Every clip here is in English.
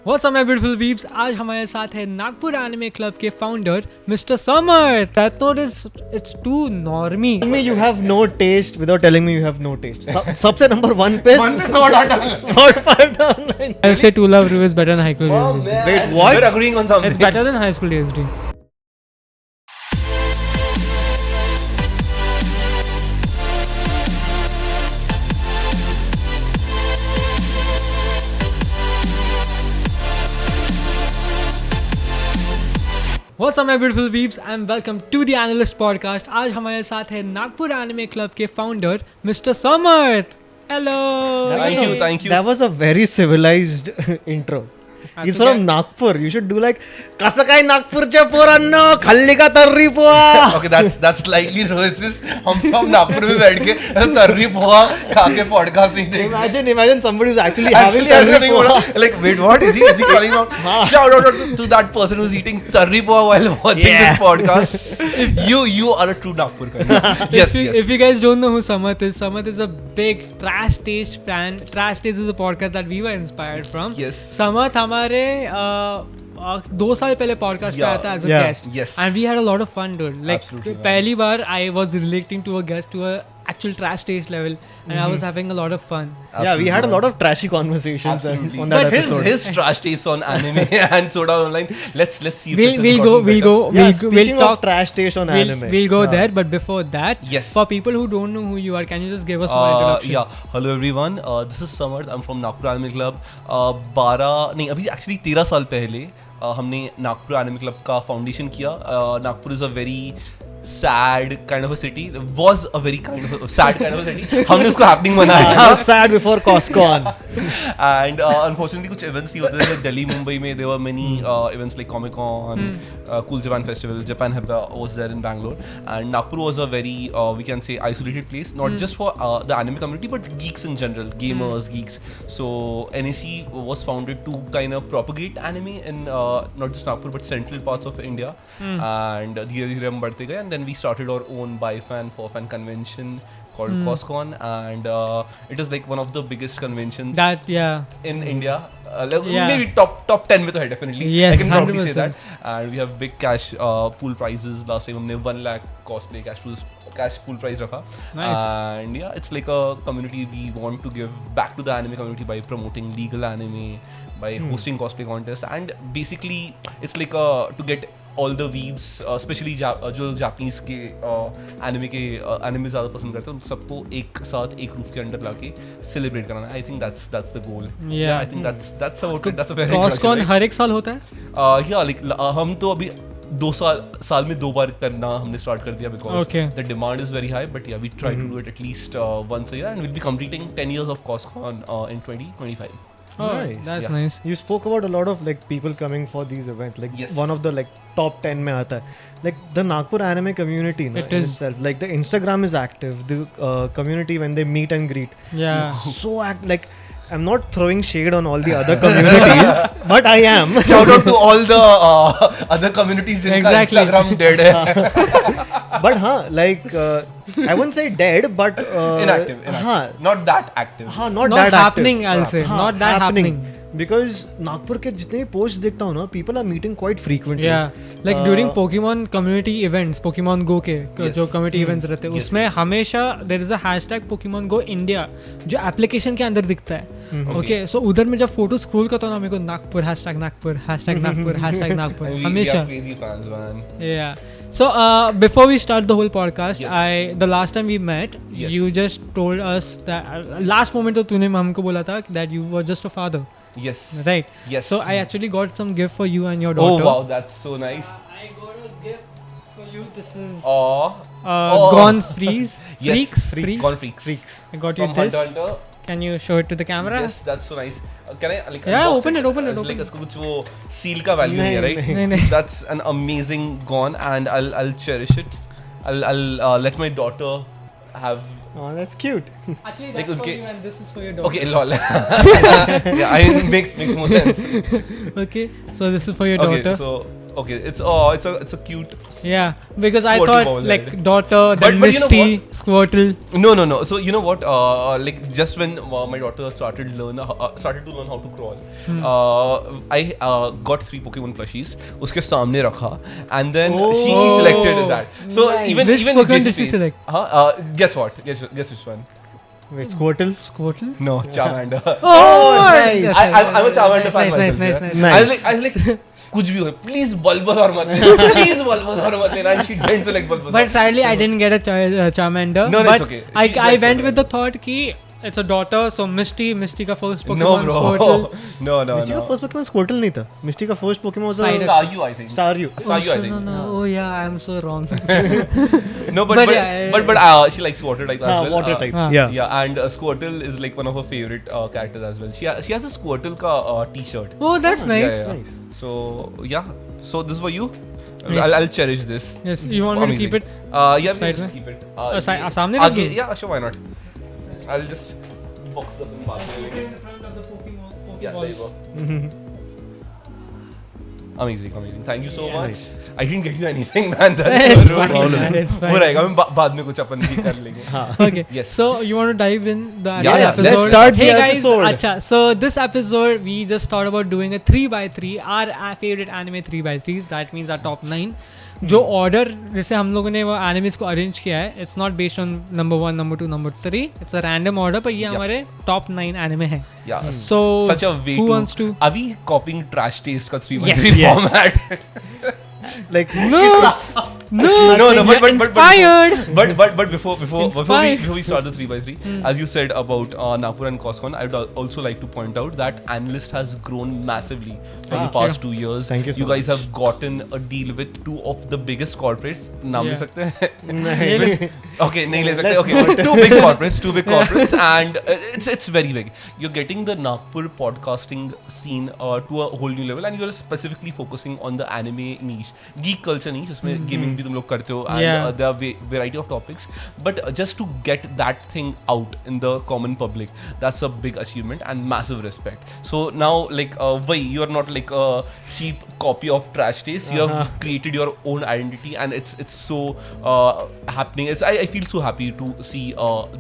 What's up my beautiful weebs? आज हमारे साथ है नागपुर एनिमे क्लब के founder mister summer. That note is it's too normie. Tell me you have no taste without telling me you have no taste. सबसे number one पे Sword Art Online. I'll say True Love Review is better than High School DxD. Wait, what? We're agreeing on something. It's better than High School DxD. What's up my beautiful weebs and welcome to the Analyst Podcast. आज हमारे साथ है Nagpur anime club के founder mister Samarth. Hello. Thank you. That was a very civilized intro. He's from Nagpur. You should do like कसं काय नागपूरच्या पोरांनो खाल्ली का तर्री poha. Okay, that's slightly racist. हम सब नागपुर में बैठ के तर्री पोहा खा के पॉडकास्ट नहीं देख. Imagine somebody who's actually having Actually, tarri poha. like, wait, what is he calling out? Shout out to that person who's eating tarri poha while watching this podcast. You are a true Nagpur guy. Yes. If you guys don't know who Samath is a big Trash Taste fan. Trash Taste is a podcast that we were inspired from. Yes. Samath हमारे 2 साल पहले podcast पे आया था as a guest. Yes. And we had a lot of fun, dude. Like Absolutely, man. पहली बार I was relating to a guest to a actual trash taste level, and I was having a lot of fun. Yeah, we had a lot of trashy conversations Absolutely. on that But episode. his trash taste on anime and Sword Art Online. Let's see. If it has We'll gotten better. go. Speaking We'll of talk. trash taste on anime. We'll go there, but before that, Yes. for people who don't know who you are, can you just give us more introduction? Yeah, hello everyone. This is Samarth. I'm from Nagpur Anime Club. 12 नहीं अभी actually 13 साल पहले हमने Nagpur anime club का foundation किया. Nagpur is a very sad kind of a city. Was a very kind of a sad kind of a city. हमने उसको happening बनाया. Just sad before CosCon. And unfortunately कुछ events नहीं होते थे. Delhi, Mumbai में there were many events like Comic Con, Cool Japan Festival, Japan Hebba was there in Bangalore, and Nagpur was a very we can say isolated place, not just for the anime community but geeks in general, gamers, geeks. So NAC was founded to kind of propagate anime in not just Nagpur but central parts of India, and धीरे धीरे हम बढ़ते गए, and then we started our own bi-fan for fan convention called CosCon, and it is like one of the biggest conventions That yeah. in India. Like Yeah. maybe top 10 में तो है definitely. Yes, I can probably say 100%. that. And we have big cash pool prizes. Last time हमने 1 lakh cosplay cash pool prize रखा. Nice. And yeah, it's like a community we want to give back to the anime community by promoting legal anime, by hosting cosplay contests, and basically it's like to get all the weebs, especially जो Japanese के anime ज़्यादा पसंद करते हैं, उन सबको एक साथ एक रूफ के अंडर लाके सेलिब्रेट कराना. I think that's the goal. Yeah. I think that's about it. That's a very CosCon हर एक साल होता है? yeah, like हम तो अभी 2 साल में 2 बार करना हमने स्टार्ट कर दिया because Okay. the demand is very high, but yeah, we try to do it at least once a year, and we'll be completing 10 years of CosCon in 2025. Oh, Nice. that's Yeah. nice. You spoke about a lot of like people coming for these events. Like Yes. one of the like top 10 में आता है. Like the Nagpur anime community na, It in is. itself. Like the Instagram is active. The community when they meet and greet. Yeah. So like I'm not throwing shade on all the other communities, but I am. Shout out to all the other communities in Exactly. Instagram dead hai. But like I wouldn't say dead, but Inactive. Not that active. not Not that happening, active. I'll say. Not that happening. Because Nagpur के जितने post देखता हूँ ना, people are meeting quite frequently. Yeah, like during Pokemon community events, Pokemon Go के जो community events रहते हैं, उसमें हमेशा there is a hashtag Pokemon Go India जो application के अंदर दिखता है. Okay, so उधर में जब फोटो स्क्रॉल करता हूँ ना, मेरे को नागपुर #नागपुर #नागपुर We हमेशा. are crazy fans, man. Yeah. So before we start the whole podcast, Yes. the last time we met, Yes. you just told us that last moment तो तूने हमको बोला था that you were just a father, Yes. right? Yes. So I actually got some gift for you and your Oh daughter. wow, that's so nice. I got a gift for you. This is Oh. Gone Freeze. Yes. Freeze. Gone Freaks. I got you From this. Hunter Hunter. Can you show it to the camera? Yes, that's so nice. Can I like Yeah, unbox open it, open it, It's open like it. इसको कुछ वो seal का value नहीं है, right? नहीं. That's an amazing gone, and I'll cherish it. I'll let my daughter have. Oh, that's cute. Actually, Like that's for उसके- you and this is for your daughter. Okay, lol. Yeah, I mean, makes more sense. Okay. So this is for your Okay, daughter. so Okay, it's a cute. Yeah, because I Squirtle thought Bowl, like right? daughter, then But you know Misty, Squirtle. No. So you know what? Like just when my daughter started to learn how to crawl, I got 3 Pokemon plushies. उसके सामने रखा, and then she selected that. So even Which even Pokemon JC did she face- select? Guess what? Guess which one? Wait, Squirtle? Squirtle? No, Charmander. Oh, nice. I'm a Charmander fan nice, myself. nice. I was like कुछ भी हो, please Bulbasaur मत लेना, please Bulbasaur मत लेना, and she didn't select Bulbasaur. But sadly, I didn't get a Charmander. No, but it's okay. I She went likes with the thought कि it's a daughter, so Misty का first No, Pokemon, bro. Squirtle. No. Misty का first Pokemon Squirtle नहीं था. Misty का first Pokemon was Psyduck. Staryu, I think. Staryu. Staryu, I Oh, think. no. Oh yeah, I'm so wrong. No, But yeah, but she likes water type as well. Water type. Ah. Yeah. Yeah, and Squirtle is like one of her favorite characters as well. She has a Squirtle ka T-shirt. Oh, that's nice. Yeah. Nice. So yeah, so this for you. Yes. I'll cherish this. Yes, you want me to keep it? Yeah, we side can just में? keep it. सामने रख दूँ? Yeah, sure, why not? I'll just box them in बाद में लेंगे. Yeah, there you go. Amazing. Thank you so much. Nice. I didn't get you anything, man. That's It's so rude. fine, man, it's fine. हो रहेगा, हम बाद में कुछ अपन भी कर लेंगे. Okay. Yes. So you want to dive in the Yeah, actual yeah. episode? Let's start hey the guys, episode. Acha. So this episode we just thought about doing a 3x3, our favorite anime 3x3s. That means our top 9. जो order जैसे हम लोगों ने वो enemies को arrange किया है, it's not based on number 1, number 2, number 3. It's a random order, पर ये हमारे टॉप 9 एनिमे हैं. Yeah. So Such a way who to. wants to? Are we copying Trash Taste का 3x3 Yes. format? Like No, No, but inspired. But before Inspired. we start the 3x3, as you said about Nagpur and Coscon, I would also like to point out that Analyst has grown massively from the past 2 years. Thank you so guys have gotten a deal with 2 of the biggest corporates. नाम ले Yeah. सकते हैं? नहीं. Okay, नहीं ले सकते. Let's Okay, not. two big corporates, and it's very big. You're getting the Nagpur podcasting scene to a whole new level, and you're specifically focusing on the anime niche, geek culture niche, जिसमें gaming भी तुम लोग करते हो, and Yeah. there are variety of topics. But just to get that thing out in the common public, that's a big achievement and massive respect. So now, like, you're not like a cheap copy of Trash Taste. You have created your own identity, and it's so happening. I feel so happy to see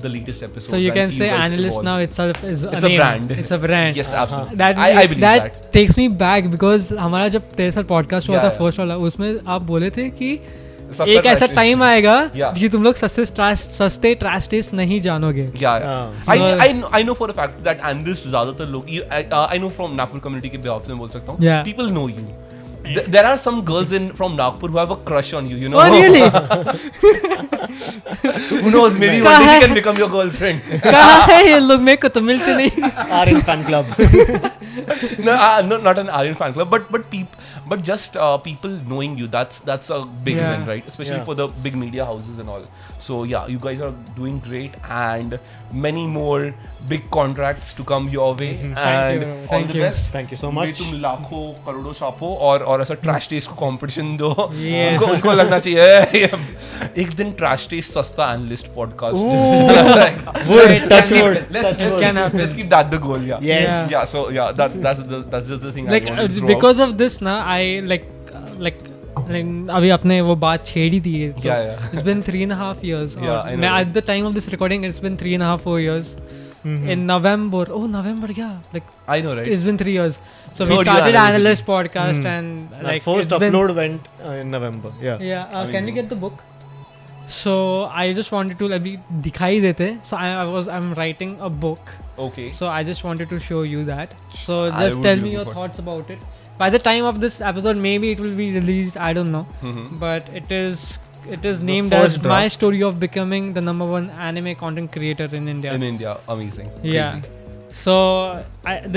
the latest episodes. So you and can see say guys Analyst evolve. now itself is It's a name. brand. It's a brand. Yes, absolutely. That I believe that. takes me back because हमारा जब तेरे साथ podcast हुआ Yeah, था yeah. First वाला, उसमें आप बोले थे कि सस्ता एक ऐसा trash taste. टाइम आएगा Yeah. कि तुम लोग सस्ते ट्रैश टेस्ट नहीं जानोगे. Yeah. So- I know for a fact that Analyst ज़्यादातर लोग I know from Nagpur community के behalf से मैं बोल सकता हूँ. Yeah. People know you. There are some girls from Nagpur who have a crush on you. You know. Oh really? Who knows? Maybe one day she can become your girlfriend. कहाँ है ये लोग? मेरे को तो मिलते नहीं. Orange fan club. No, not an Aryan fan club, but just people knowing you. That's a big Yeah. event, right? Especially Yeah. for the big media houses and all. So yeah, you guys are doing great, and many more big contracts to come your way. And Thank you. all Thank the you. best. Thank you so भाई much. तुम लाखों करोड़ों छापो और ऐसा trash test को competition दो. Yes. उनको लगना चाहिए एक दिन ट्रैश टेस्ट सस्ता analyst podcast. Word, touch word. It can happen. Let's keep that the goal. Yeah. Yes. Yeah. So yeah, that's just the thing. Like I wanted to throw because of this ना, I like अभी अपने वो बात छेड़ ही दी है. तो Yeah, yeah. It's been 3.5 years. Yeah, I know. मैं at the time of this recording, it's been 3.5, 4 years. In November, yeah, like I know, right? it's been 3 years. So we Third year started anniversary. Analyst podcast and Our like first it's been, upload went in November. Yeah. yeah. Can we Amazing. get the book? So I just wanted to like दिखाई देते. So I'm writing a book. Okay. So I just wanted to show you that. So I just would tell be me your looking thoughts about it. By the time of this episode, maybe it will be released. I don't know, but it is named as first my draft. story of becoming the #1 anime content creator in India. In India, amazing. Yeah. Crazy. So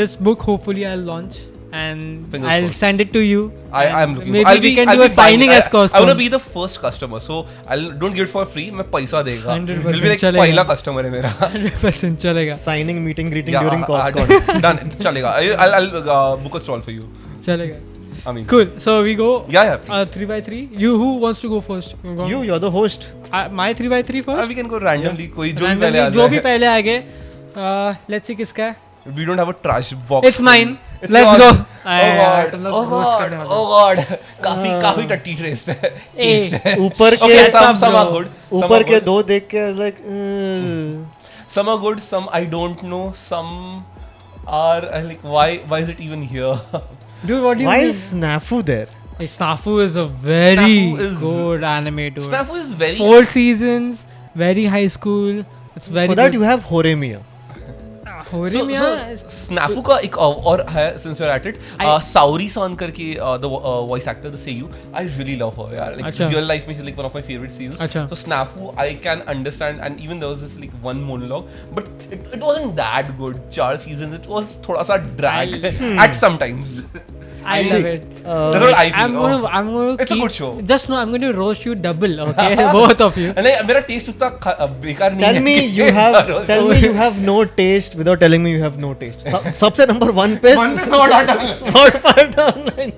this book hopefully I'll launch and Fingers I'll crossed. send it to you. I'm looking. Maybe I'll we can I'll do a buying signing it. as Cosco. I want to be the first customer, so don't give it for free. मैं पैसा देगा. 100% Will be like चलेगा. पहला customer है मेरा. 100% चलेगा. Signing, meeting, greeting Yeah, during Coscon. done. चलेगा. I'll book a stall for you. चलेगा. Amazing. Cool. So we go. Yeah, please. 3x3. You who wants to go first? You're the host. My 3x3 first. We can go randomly. कोई जो भी Randomly, पहले आ जो भी जाए. पहले आ गए. Let's see किसका है. We don't have a trash box. It's mine. It's Let's on. go. Oh god. तुम लोग Oh roast god. करने वाले Oh god. काफी टट्टी taste है. Taste है. ऊपर के Okay, some bro. are good. Some ऊपर are के good. दो देख के I was like Some are good, some I don't know, some are like why is it even here? Dude, what do you why mean? is Snafu there? Snafu is a very Snafu is- good anime, dude. Snafu is very 4 seasons, very high school. It's very For that good. you have Horimiya. Horimiya is- Snafu का एक और है since you're at it, Saori San करके the voice actor, the Seiyu, I really love her. Yeah, like अच्छा. real life में she's like one of my favorite seiyus. अच्छा. So Snafu I can understand, and even there was this like one monologue, but it wasn't that good. 4 seasons, it was थोड़ा सा drag at some times. I love it. That's what I feel. I'm gonna It's a keep, good show. Just know I'm going to roast you double, okay? Both of you. नहीं मेरा taste उतना बेकार नहीं है. Tell me you have no taste without telling me you have no taste. सबसे number 1 पे Sword Art Online. Sword Art Online.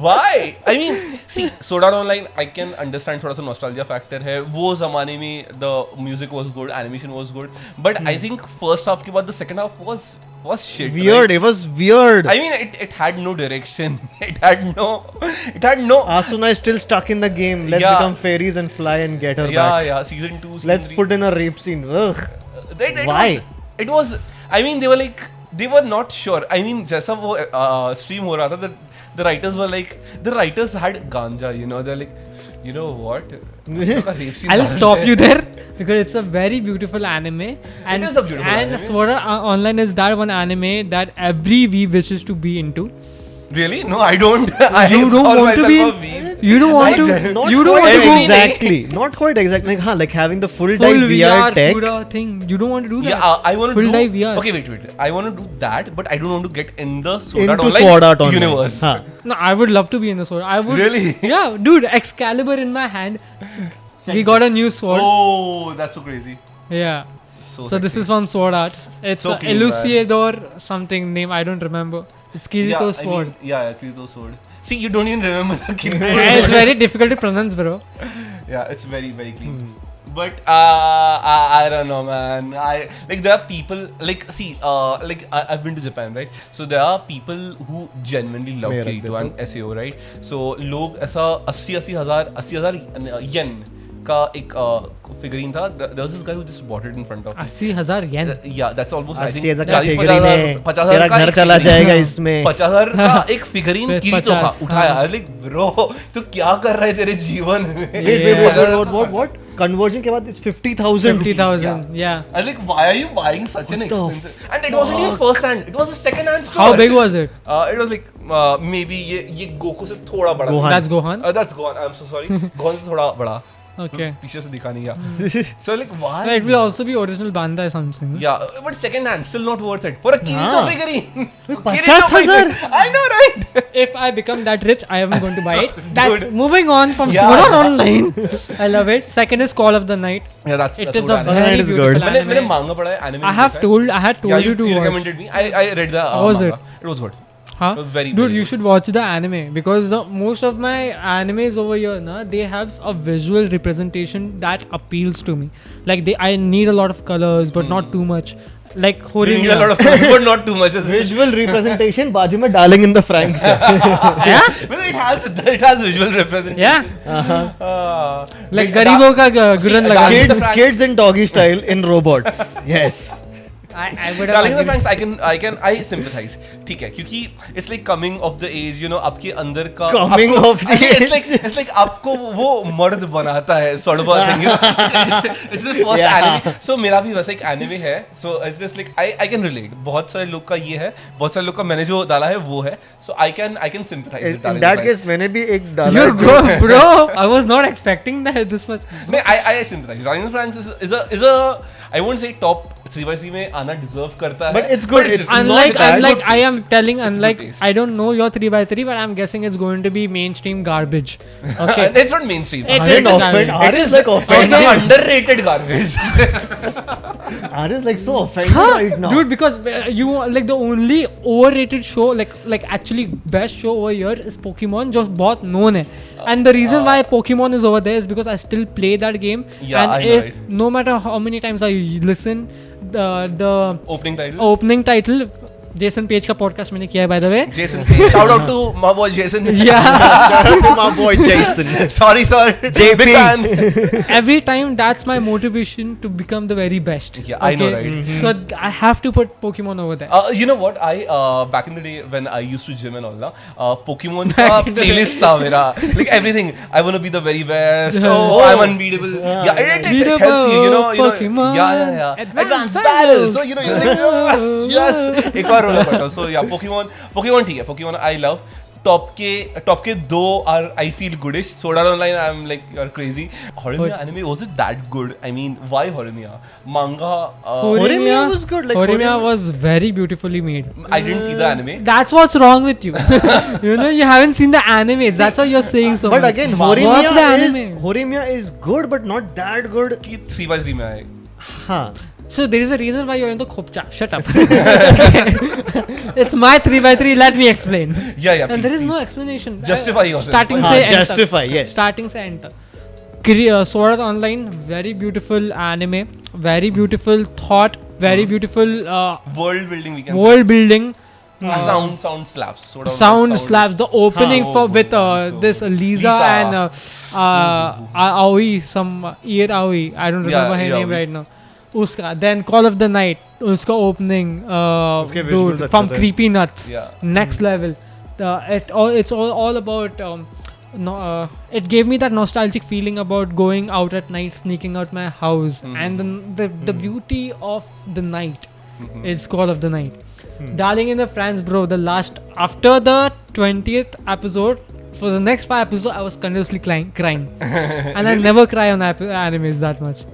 Why? I mean, see, Sword Art Online, I can understand थोड़ा सा nostalgia factor है. वो ज़माने में the music was good, animation was good, but I think first half के बाद the second half was shit. Weird. Right? It was weird. I mean, it had no direction. It had no. Asuna is still stuck in the game. Let's Yeah. become fairies and fly and get her Yeah, back. yeah. Season 2. Season Let's 3. put in a rape scene. Ugh. Why? It was. I mean, they were like, they were not sure. I mean, जैसा वो stream हो रहा था, the writers were like, the writers had ganja. You know, they're like, you know what? I'll stop you there because it's a very beautiful anime. And, is a beautiful and anime. Sword Art Online is that one anime that every V wishes to be into. Really? No, I don't. You don't want to be in, you don't want to Not you don't quite want to go exactly. Not quite exactly. Like having the full full dive VR tech. pura thing. You don't want to do that. Yeah, I want to Full do. dive VR. Okay, wait. I want to do that, but I don't want to get in the Sword Art Into Online Sword Art Online. universe. Huh. No, I would love to be in the sword. I would. Really? Yeah, dude. Excalibur in my hand. We got a new sword. Oh, that's so crazy. Yeah. So So this sexy. is from Sword Art. It's So clean, Eluciador something name I don't remember. It's Kirito's sword. Yeah, Kirito's sword. See, you don't even remember the Kirito. It's very difficult to pronounce, bro. Yeah, it's very clean. But I don't know, man. Like there are people like see like I've been to Japan, right? So there are people who genuinely love मेरा Kirito and SAO, right? So लोग ऐसा 80,000 yen का एक figurine था. There was this guy who just bought it in front of me. 80,000 yen. Yeah, that's almost I think 80,000 का 40-50,000 figurine है. 50,000 तेरा का घर एक चला figurine. जाएगा इसमें. 50,000 का एक फिगरीन फिर किरीटो था 50, उठाया. हाँ. I was like, bro, तू क्या कर रहा है तेरे जीवन में? What? Conversion के बाद it's 50,000. 50,000. Yeah. I was like, why are you buying such an What the expensive? And it wasn't even first hand. It was a second hand store. How big was it? It was like maybe ये Goku से थोड़ा बड़ा. Gohan. That's Gohan. That's Gohan. I'm so sorry. Gohan से थोड़ा बड़ा. Okay. पीछे से दिखा नहीं गया. So like why? No, it will also be original Bandai something. no? Yeah, but second hand still not worth it for a Kirito हाँ. figurine. 50,000. I know, right? If I become that rich, I am going to buy it. That's Dude. moving on from Yeah. Sword Art Online. I love it. Second is Call of the Night. Yeah, that's It that's is a what anime. very That is beautiful good. anime. मैंने मांगा पढ़ा है anime. I have told you to watch. recommended me. I read the How was manga. It was good. Huh? It was very, Dude, very you good. should watch the anime because the most of my animes over here, they have a visual representation that appeals to me. Like I need a lot of colors, but not too much. Like You need a lot Horimiya. of fun, but not too much. isn't it? Visual representation बाजू में डालेंगे in the franks. Yeah? Well, it has visual representation. Yeah. Like Wait, गरीबों का गुरन लगा. Darling in the kids, Franxx. kids in doggy style in robots. Yes. I would Darling in the have. Franxx, I sympathize. ठीक है, क्योंकि it's like coming of the age, आपके अंदर का Coming आपको- of the I mean, age. it's like आपको वो मर्द बनाता है sort of a thing. It's the first Yeah. anime. So मेरा भी वैसा एक anime है. So it's just like I can relate. बहुत सारे लोग का ये है, बहुत सारे लोग का मैंने जो डाला है वो है. So I can sympathize with In Darling in the that Franxx. case मैंने भी एक डाला. You're bro. I was not expecting that this much. नहीं, I sympathize. Darling in the Franxx is a I won't say top 3x3 में आना deserve करता है. But it's good. It's just Unlike, not bad. unlike I am telling, It's unlike good taste. I don't know your 3x3, but I'm guessing it's going to be mainstream garbage. Okay. It's not mainstream. It Are is is garbage. Are is like It's offended. an underrated garbage. Are is like so offended right now. Dude, because you like the only overrated show, like actually best show over here is Pokemon, just बहुत known है. And the reason why Pokemon is over there is because I still play that game. Yeah, and I know if it. no matter how many times I listen, the Opening title. opening title Jason page का podcast मैंने किया है by the way. Jason Page. Shout out to my boy Jason. Yeah. Shout out to my boy Jason. Sorry, sir. JP. Big fan. Every time that's my motivation to become the very best. Yeah, I know, right? So I have to put Pokemon over there. You know what? I back in the day when I used to gym and all that, Pokemon का playlist था मेरा. Like everything. I wanna be the very best. Oh, I'm unbeatable. Yeah, it helps you. You know. Pokemon. Yeah. Advanced battles. So you know you're like yes. एक और रोना पड़ता. So yeah, Pokemon ठीक है. Pokemon I love. Top के दो are I feel goodish. Sword Art Online I'm like you're crazy. Horimiya anime, was it that good? I mean, why Horimiya? Manga. Horimiya was good. Like Horimiya was very beautifully made. I didn't see the anime. That's what's wrong with you. You know, you haven't seen the animes. That's why you're saying so But much. again, What's the anime? Horimiya is good, but not that good. कि 3x3 में आए. हाँ. So there is a reason why you're into Khopcha. Shut up. It's my 3x3. Let me explain. Yeah. And Please, there is please. no explanation. Justify yourself. Starting हाँ, से end justify, तक. yes. Starting से end तक. Sword Art Online, very beautiful anime, very beautiful thought, very beautiful World building we can world building. say. Sound slaps. Sort of Sound slaps. The opening Huh. for with So- this Lisa and Aoi, some Ear Aoi. I don't remember her Ear name Aoi. right now. Uska. Then Call of the Night. Uska opening. उसके visuals Dude, अच्छे from थे. Creepy Nuts. Yeah. Next level. It's all about. It gave me that nostalgic feeling about going out at night, sneaking out my house, and then the beauty of the night is Call of the Night. Darling in the France, bro. The last after the 20th episode, for the next 5 episodes, I was continuously crying, and I never cry on animes that much.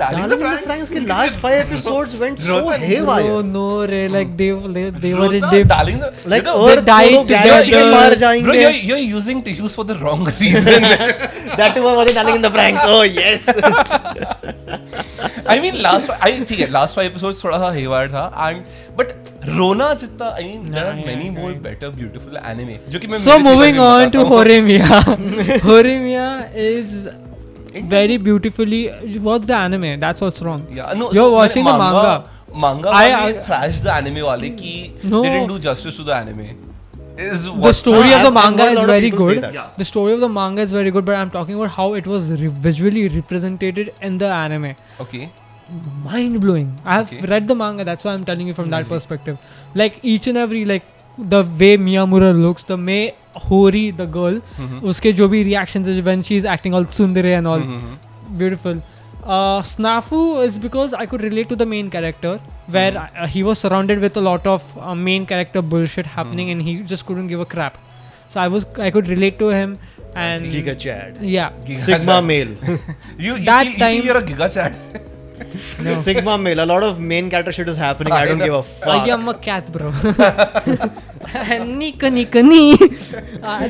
Darling in the Franxx के last 5 episodes went so Rotan, haywire. Oh no, Ray, like they were Rota, they Darling in the Like you know, Earth died दोनों together. galaxy के पार Bro, जाएंगे. you're using tissues for the wrong reason. That too was Darling in the Franxx. Oh yes. I mean, ठीक है, last 5 episodes थोड़ा सा haywire था, and but रोना जितना, I mean, there are many more better, beautiful anime. जो कि मैं So मेरे moving theater में on to बताता हूँ. Horimiya. Horimiya is very beautifully. What's the anime? That's what's wrong. Yeah, no, You're so watching the manga. Manga I वाले thrashed the anime वाले कि No. they didn't do justice to the anime. Is The what story of I've the manga heard a is lot of very people say good. that. Yeah. The story of the manga is very good, but I'm talking about how it was visually represented in the anime. Okay. Mind blowing. I have Okay. read the manga. That's why I'm telling you from that perspective. Like each and every the way Miyamura looks, the way Hori the girl, उसके जो भी reactions है when she's acting all tsundere and all, beautiful. Snafu is because I could relate to the main character, where he was surrounded with a lot of main character bullshit happening, and he just couldn't give a crap. So I could relate to him, and Giga Chad. yeah, Giga Sigma Chad. male. You That feel time- you're a Giga Chad. Sigma male. A lot of main character shit is happening. I don't give a fuck. I am a cat, bro. Nika nika nee.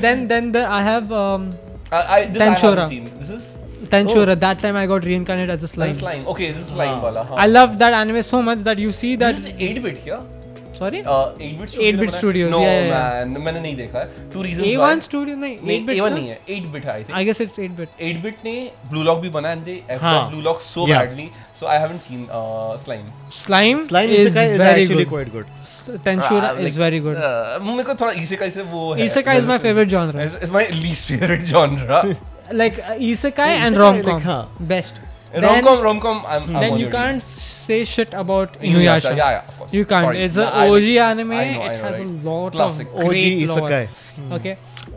Then I have I Tanchura. haven't seen. This is Tanchura. That time I got reincarnated as a slime. slime. Okay, this is slime wala. I love that anime so much that you see that. This is 8-bit क्या? Sorry. 8-bit studio 8-bit ने बनाया? studios, No yeah, yeah. man, मैंने नहीं देखा है. Two reasons why. A1 Studio नहीं. नहीं 8-bit A1 ना? नहीं है. 8-bit है I think. I guess it's 8-bit. 8-bit ने Blue Lock भी बना and they effed हाँ. up Blue Lock so Yeah. badly. So I haven't seen Slime. Slime, Slime is Isekai is very actually good. quite good. Tenshura Like, is very good. मेरे को थोड़ा Isekai से वो है. Isekai is my favorite genre. It's my least favorite genre. Like Isekai and Isekai, rom-com. like, हाँ. Best. Then- Rom-com, I'm Then on you your can't say shit about team. Inuyasha. Yeah, of course. You can't. Sorry. It's an I OG like- anime. I know, It has right? a lot Classic. of OG great lore. Isekai. Okay.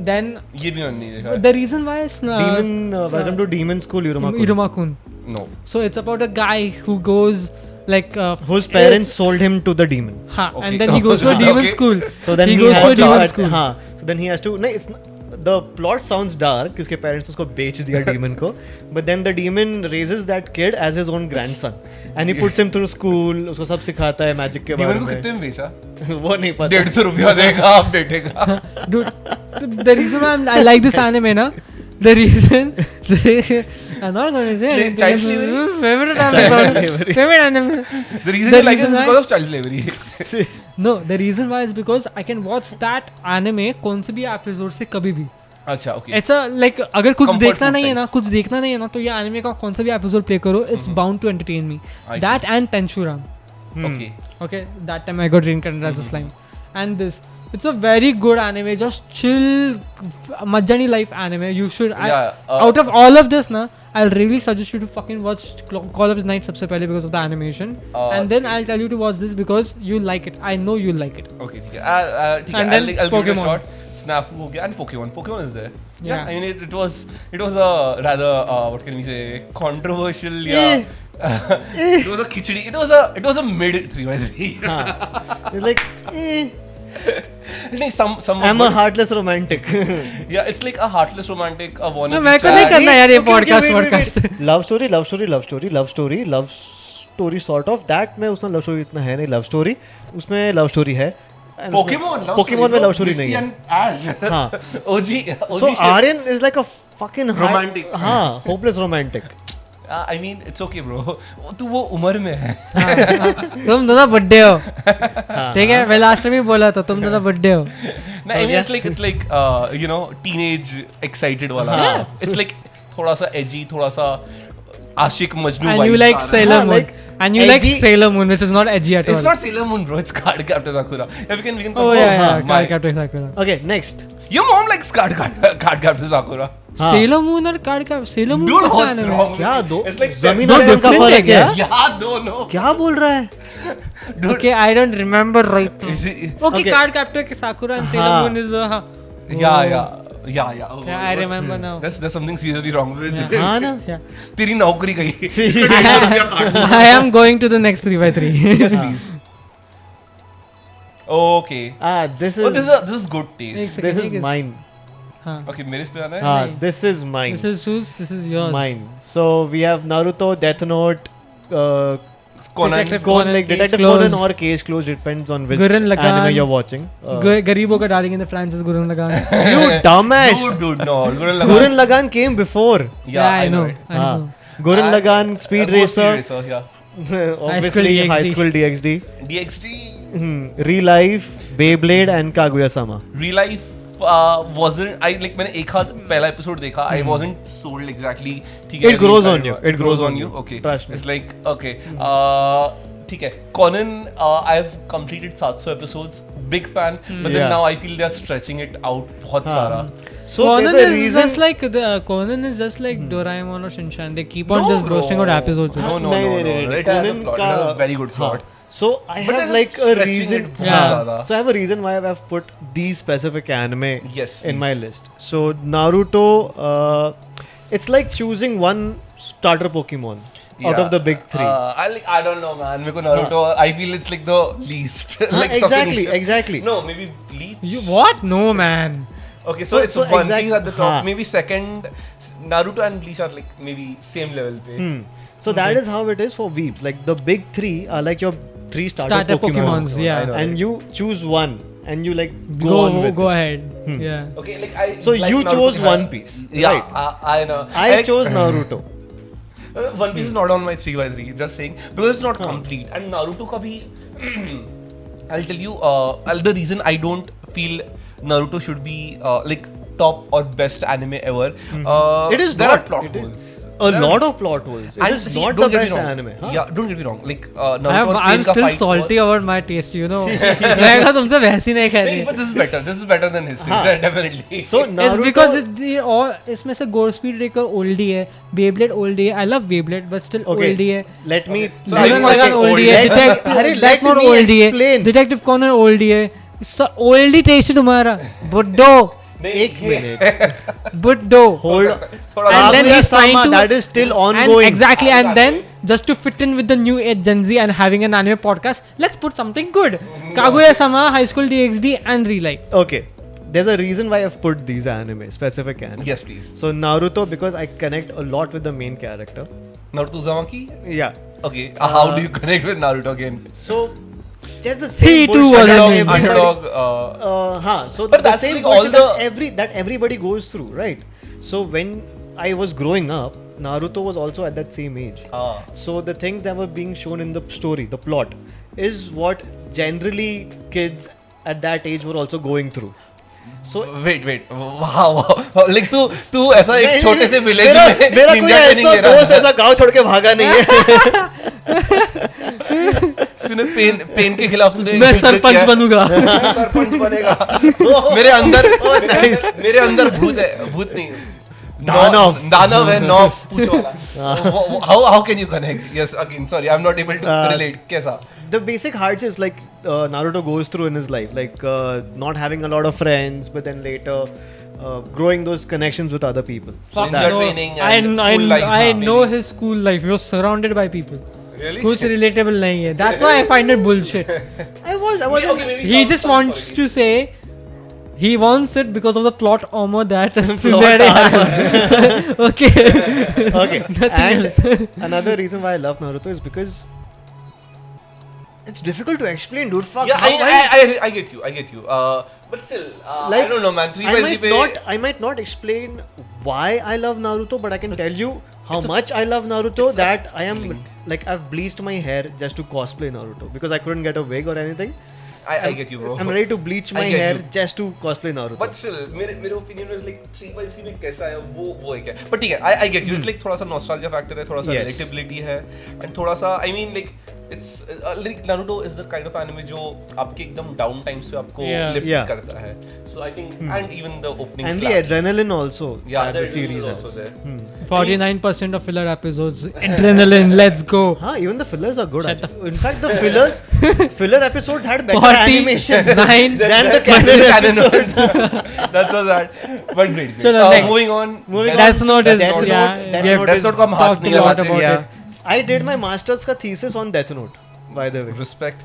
Then ये भी मैंने नहीं देखा. the reason why is Welcome to Demon School, Iruma-kun. Iruma-kun. No. So it's about a guy who goes like Whose parents sold him to the demon. Ha, Okay. and then he goes to a demon Okay. school. So then he he goes has to a demon to, school. हाँ, so then he has to. No, it's not, the plot sounds dark. उसके parents उसको बेच दिया demon को. But then the demon raises that kid as his own grandson, and he puts him through school. उसको सब सिखाता है magic के बारे Demon को में. कितने में बेचा? वो नहीं पता. 150 रुपया देगा आप बेटे का. Dude, the reason why I like this anime, na, the reason I'm not going to say anything. Child slavery? Favorite episode. Favorite anime. The reason The you like it is reason why- because of child slavery. No, the reason why is because I can watch that anime कौन से भी episode से कभी भी. अच्छा, okay. ऐसा like अगर कुछ Comfort देखना food नहीं है ना types. कुछ देखना नहीं है ना तो ये एनिमे का कौन सा भी एपिसोड प्ले करो it's bound to entertain me I that and टेंशुराम Okay. Okay, that time I got reincarnated as a slime. And this, it's a very good anime, just chill, Majjani life anime. You should. Out of all of this, na, I'll really suggest you to fucking watch Call of the Night सबसे पहले because of the animation, and then I'll tell you to watch this because you like it. I know you'll like it. Okay, ठीक है. And then I'll give it a Pokemon. shot. Snafu हो गया and Pokemon. Pokemon is there. Yeah. I mean it was a rather what can we say, controversial. It was a khichdi. It was a mid 3x3. It's like, I'm a heartless romantic. Yeah, it's like a heartless romantic. A wannabe. No, मेरे को नहीं करना यार ये podcast. Love story sort of. That में उसमें love story इतना है नहीं. Love story उसमें love story है. Pokemon में love story नहीं है. Ash. हाँ. OG. So Aryan is like a fucking Romantic. हाँ, hopeless romantic. I mean, it's okay, bro. तू वो उम्र में है. तुम दोनों बड्डे हो. ठीक है, मैं लास्ट में भी बोला था तुम दोनों बड्डे हो. No, I mean, it's like you know, teenage excited वाला. It's like थोड़ा सा edgy, थोड़ा सा आशिक Majnu. And you like Sailor Moon. And you like Sailor Moon, which is not edgy at all. It's not Sailor Moon, bro. It's Cardcaptor Sakura. Yeah, we can. Oh yeah, Cardcaptor Sakura. Okay, next. Your mom likes Cardcaptor Sakura. Sailor Moon और Cardcaptor. Sailor Moon Dude, कैसा what's anime? wrong? क्या दो? It's like जमीन No और आसमान का different फर्क है है क्या? yeah, दोनों. क्या बोल रहा है? Okay, I don't remember right now. Is it? Okay, Cardcaptor Sakura and Sailor Moon is Yeah. Oh, Yeah, I remember now. There's something seriously wrong with it. हाँ ना? Yeah. तेरी नौकरी गई. I am going to the next 3x3. Yes, please. Okay. This Oh, is this is good taste. this is mine. हाँ. Okay, मेरे पे आना है. नहीं. This is mine. This is whose? This is yours. Mine. So we have Naruto, Death Note, Conan. Detective Conan, Conan, like Case Detective Closed. Conan or Case Closed, depends on which Gurren Lagann. anime you're watching. गरीबों का डालेंगे the Francis Gurren Lagann. You dumbass! Dude, no. Gurren Lagann came before. Yeah, I know. I हाँ. know. Gurren Lagann, Speed Racer, yeah. obviously High School DxD, DxD. Real Life, Beyblade and Kaguya-sama. Real life wasn't. I like मैंने एक हाथ पहला episode देखा. I wasn't sold exactly. ठीक है. It grows on you. It grows on you. Okay. Trust me. It's like okay. ठीक है. Conan, I've completed 700 episodes. Big fan. But then Yeah. now I feel they're stretching it out बहुत सारा. So Conan there's a is reason. just like Conan is just like Doraemon or Shinchan. They keep on No, just bro. roasting out episodes. No. नहीं. It has a Conan plot. It has a very good plot. So I But have they're like just a stretching reason. it बहुत ज़्यादा. So I have a reason why I've put these specific anime Yes, in please. my list. So Naruto, it's like choosing one starter Pokemon out of the big three. I don't know, man. मेरे को Naruto, I feel it's like the least. like exactly. No, maybe Bleach. You what? No, man. Okay, so it's One Piece at the top. हाँ. Maybe second, Naruto and Bleach are like maybe same level pe. So that is how it is for Weebs. Like the big three are like your three starter Pokemons, yeah. I know, and right? you choose one and you like go on with Go it. ahead. Yeah. Okay, like I. So like you Naruto chose because One Piece, Yeah, right? I know. I chose Naruto. One Piece is not on my 3x3. Just saying because it's not complete. And Naruto ka bhi. I'll tell you. The reason I don't feel Naruto should be like top or best anime ever. It is there not. are plot It is. holes. A lot of plot holes. It is see, not don't the get me best wrong. anime. Huh? Yeah, don't get me wrong. Like Naruto और I'm Pain का still fight salty was- about my taste, you know. मैं कहा तुमसे वैसी नहीं नहीं, खाई. but this is better. This is better than history. हाँ. Definitely. So It's Naruto. because all इसमें से Gold Speed Breaker oldie है, Beyblade oldie है. I love Beyblade, but still Okay. oldie है. Let me. So Gurren like, Lagann okay, oldie है. अरे let Death Note me oldie है. explain. Detective Conan oldie है. So oldie taste है तुम्हारा. बुड्ढो. एक minute. बुड्ढो. Hold. थोड़ा And then he's trying Kaguya-sama, to- that is still And ongoing. exactly, and then just to fit in with the new age Gen Z and having an anime podcast, let's put something good. Kaguya-sama, High School DxD, and Real Life. Okay. There's a reason why I've put these anime, specific anime. Yes, please. So Naruto, because I connect a lot with the main character. Naruto Uzumaki. Yeah. Okay. How do you connect with Naruto again? So just the same He too bullshit was that an everybody- Underdog. So But the that's same like all bullshit the- that everybody goes through, right? So when I was growing up, Naruto was also at that same age. So the things that were being shown in the story, the plot, is what generally kids at that age were also going through. So wait wow like तू ऐसा एक छोटे से village मेरा में मेरा कोई ninja training ऐसा ले रहा दोस्त है ऐसा गांव छोड़ के भागा नहीं है. तूने पेन के खिलाफ तूने मैं सरपंच बनूंगा. सरपंच बनेगा मेरे अंदर भूत नहीं दानव है नौ पूछ वाला how can you connect yes again sorry I'm not able to relate कैसा The basic hardships like Naruto goes through in his life, like not having a lot of friends, but then later growing those connections with other people. So ninja training and I school life know his school life. He was surrounded by people. really कुछ relatable नहीं है. That's why I find it bullshit. I was okay, maybe He some- just some wants quality. to say he wants it because of the plot armor that Sundari has. Okay. okay. Nothing And else. another reason why I love Naruto is because it's difficult to explain, dude. Fuck. yeah I get you but still I don't know man 3x3 I might not explain why I love Naruto, but I can tell you how much I love Naruto that I am like I've bleached my hair just to cosplay Naruto because I couldn't get a wig or anything. I get you bro I'm ready to bleach my I get hair you. just to cosplay Naruto. But still, मेरे opinion में like 3x3 में कैसा है वो है क्या? But ठीक है, I get you. It's like थोड़ा सा nostalgia factor है, थोड़ा सा Yes. relatability है, and थोड़ा सा I mean like it's like Naruto is the kind of anime जो आपके एकदम down times पे आपको lift Yeah. करता है. So I think and even the opening And the slaps. adrenaline also. Yeah, that the the series adrenaline is also has. there. 49% of filler episodes. Adrenaline. Let's go. Huh, even the fillers are good. Shut the actually. In fact, the filler episodes had better animation 49. than the Canon canon episodes. That's so sad. But great. Chalo, next. Moving on. Death Note is Death Note- yeah. Death We have Note Death Note का हम हाथ talked नहीं a lot लगाते. about Yeah. it. I did my master's का thesis on Death Note, by the way. Respect.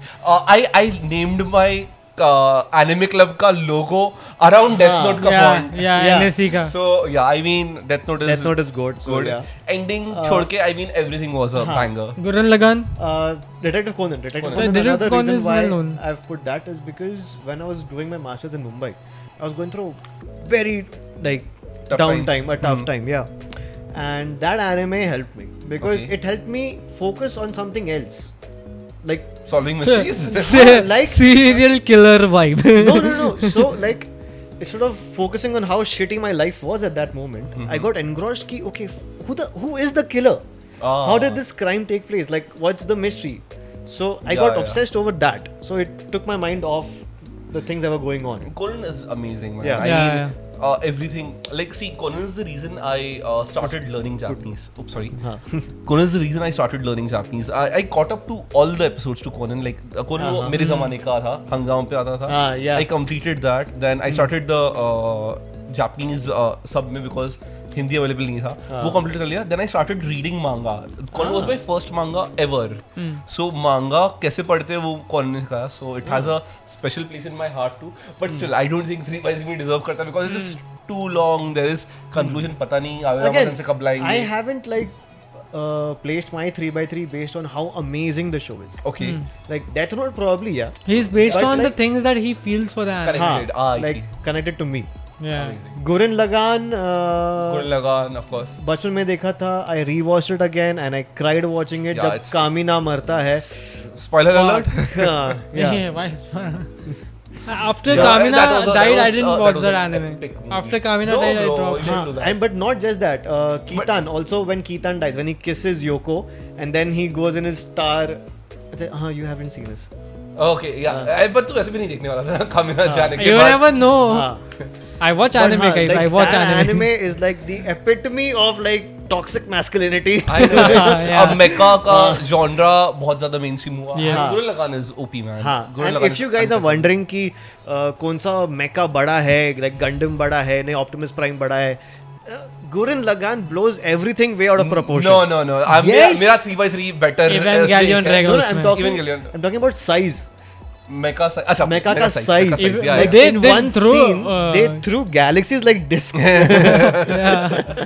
I named my anime club का logo around Death हाँ. Note का Yeah, font. yeah, Yeah. NSC का. So yeah, I mean Death Note is Death Note is good. So, good. yeah. Ending छोड़ के I mean everything was a banger. Gurren Lagann. Detective Conan. Detective Conan. Conan. Detective Another Conan reason is why well known. I've put that is because when I was doing my masters in Mumbai, I was going through very like Tough down times. time, a tough time, yeah. And that anime helped me because Okay. it helped me focus on something else. Like Solving mysteries. Like- serial killer vibe. no. So like instead of focusing on how shitty my life was at that moment, I got engrossed. Ki okay, who is the killer? How did this crime take place? Like what's the mystery? So I Yeah, got yeah. obsessed over that. So it took my mind off the things that were going on. Conan is amazing, man. Yeah. I Yeah, mean, everything. Like, see, Conan is the reason I started learning Japanese. Oops, sorry. Huh. Conan is the reason I started learning Japanese. I caught up to all the episodes to Conan. Like, Conan वो मेरे ज़माने का था, हंगामा पे आता था. Yeah. I completed that. Then I started the Japanese sub में because हिंदी अवेलेबल नहीं था वो कंप्लीट कर लिया then I started reading manga Conan was my first manga ever so manga कैसे पढ़ते हैं वो कॉनन ने सिखाया so it has a special place in my heart too but still I don't think 3x3 में deserve करता because it is too long there is conclusion पता नहीं आवेदन से कब लाएंगे I haven't like placed my 3x3 based on how amazing the show is. Okay Like Death Note probably yeah. He's based But on the like- things that he feels for the anime. Correct. Connected. I like see. connected to me. Yeah. Gurren Lagann. Gurren Lagann of course बचपन में देखा था I rewatched it again and I cried watching it Yeah, जब it's- कामिना मरता है spoiler alert yeah. Why? After Yeah, Kamina that was a- died, that I was, didn't that watch was that an anime. epic movie. After Kamina No, died, I bro, dropped. you should do that. And but not just that Kitan also when Kitan dies when he kisses Yoko and then he goes in his star you haven't seen this okay yeah but तू ऐसे भी नहीं देखने वाला था कामिना जाने के You बाद never know. हाँ. I watch But anime, हाँ, guys. like I watch that anime. is like the epitome of like toxic masculinity I know. Yeah. अब मेका का genre बहुत ज़्यादा mainstream हुआ. Yes. Gurren Lagann is OP man. हाँ Gurren and Lagann if is you guys are fantastic. wondering कि कौन सा mecha बड़ा है like Gundam बड़ा है नहीं Optimus Prime बड़ा है Gurren Lagann blows everything way out of proportion. No. Yes. मेरा 3x3 better. Evangelion snake है. Dragon. No, I'm उसमें. talking, Evangelion. I'm talking about size. Mecha size. अच्छा. Mecha का size. size. Mecha size. Even- Yeah, Like They- in they one threw, scene, they threw galaxies like discs. Yeah.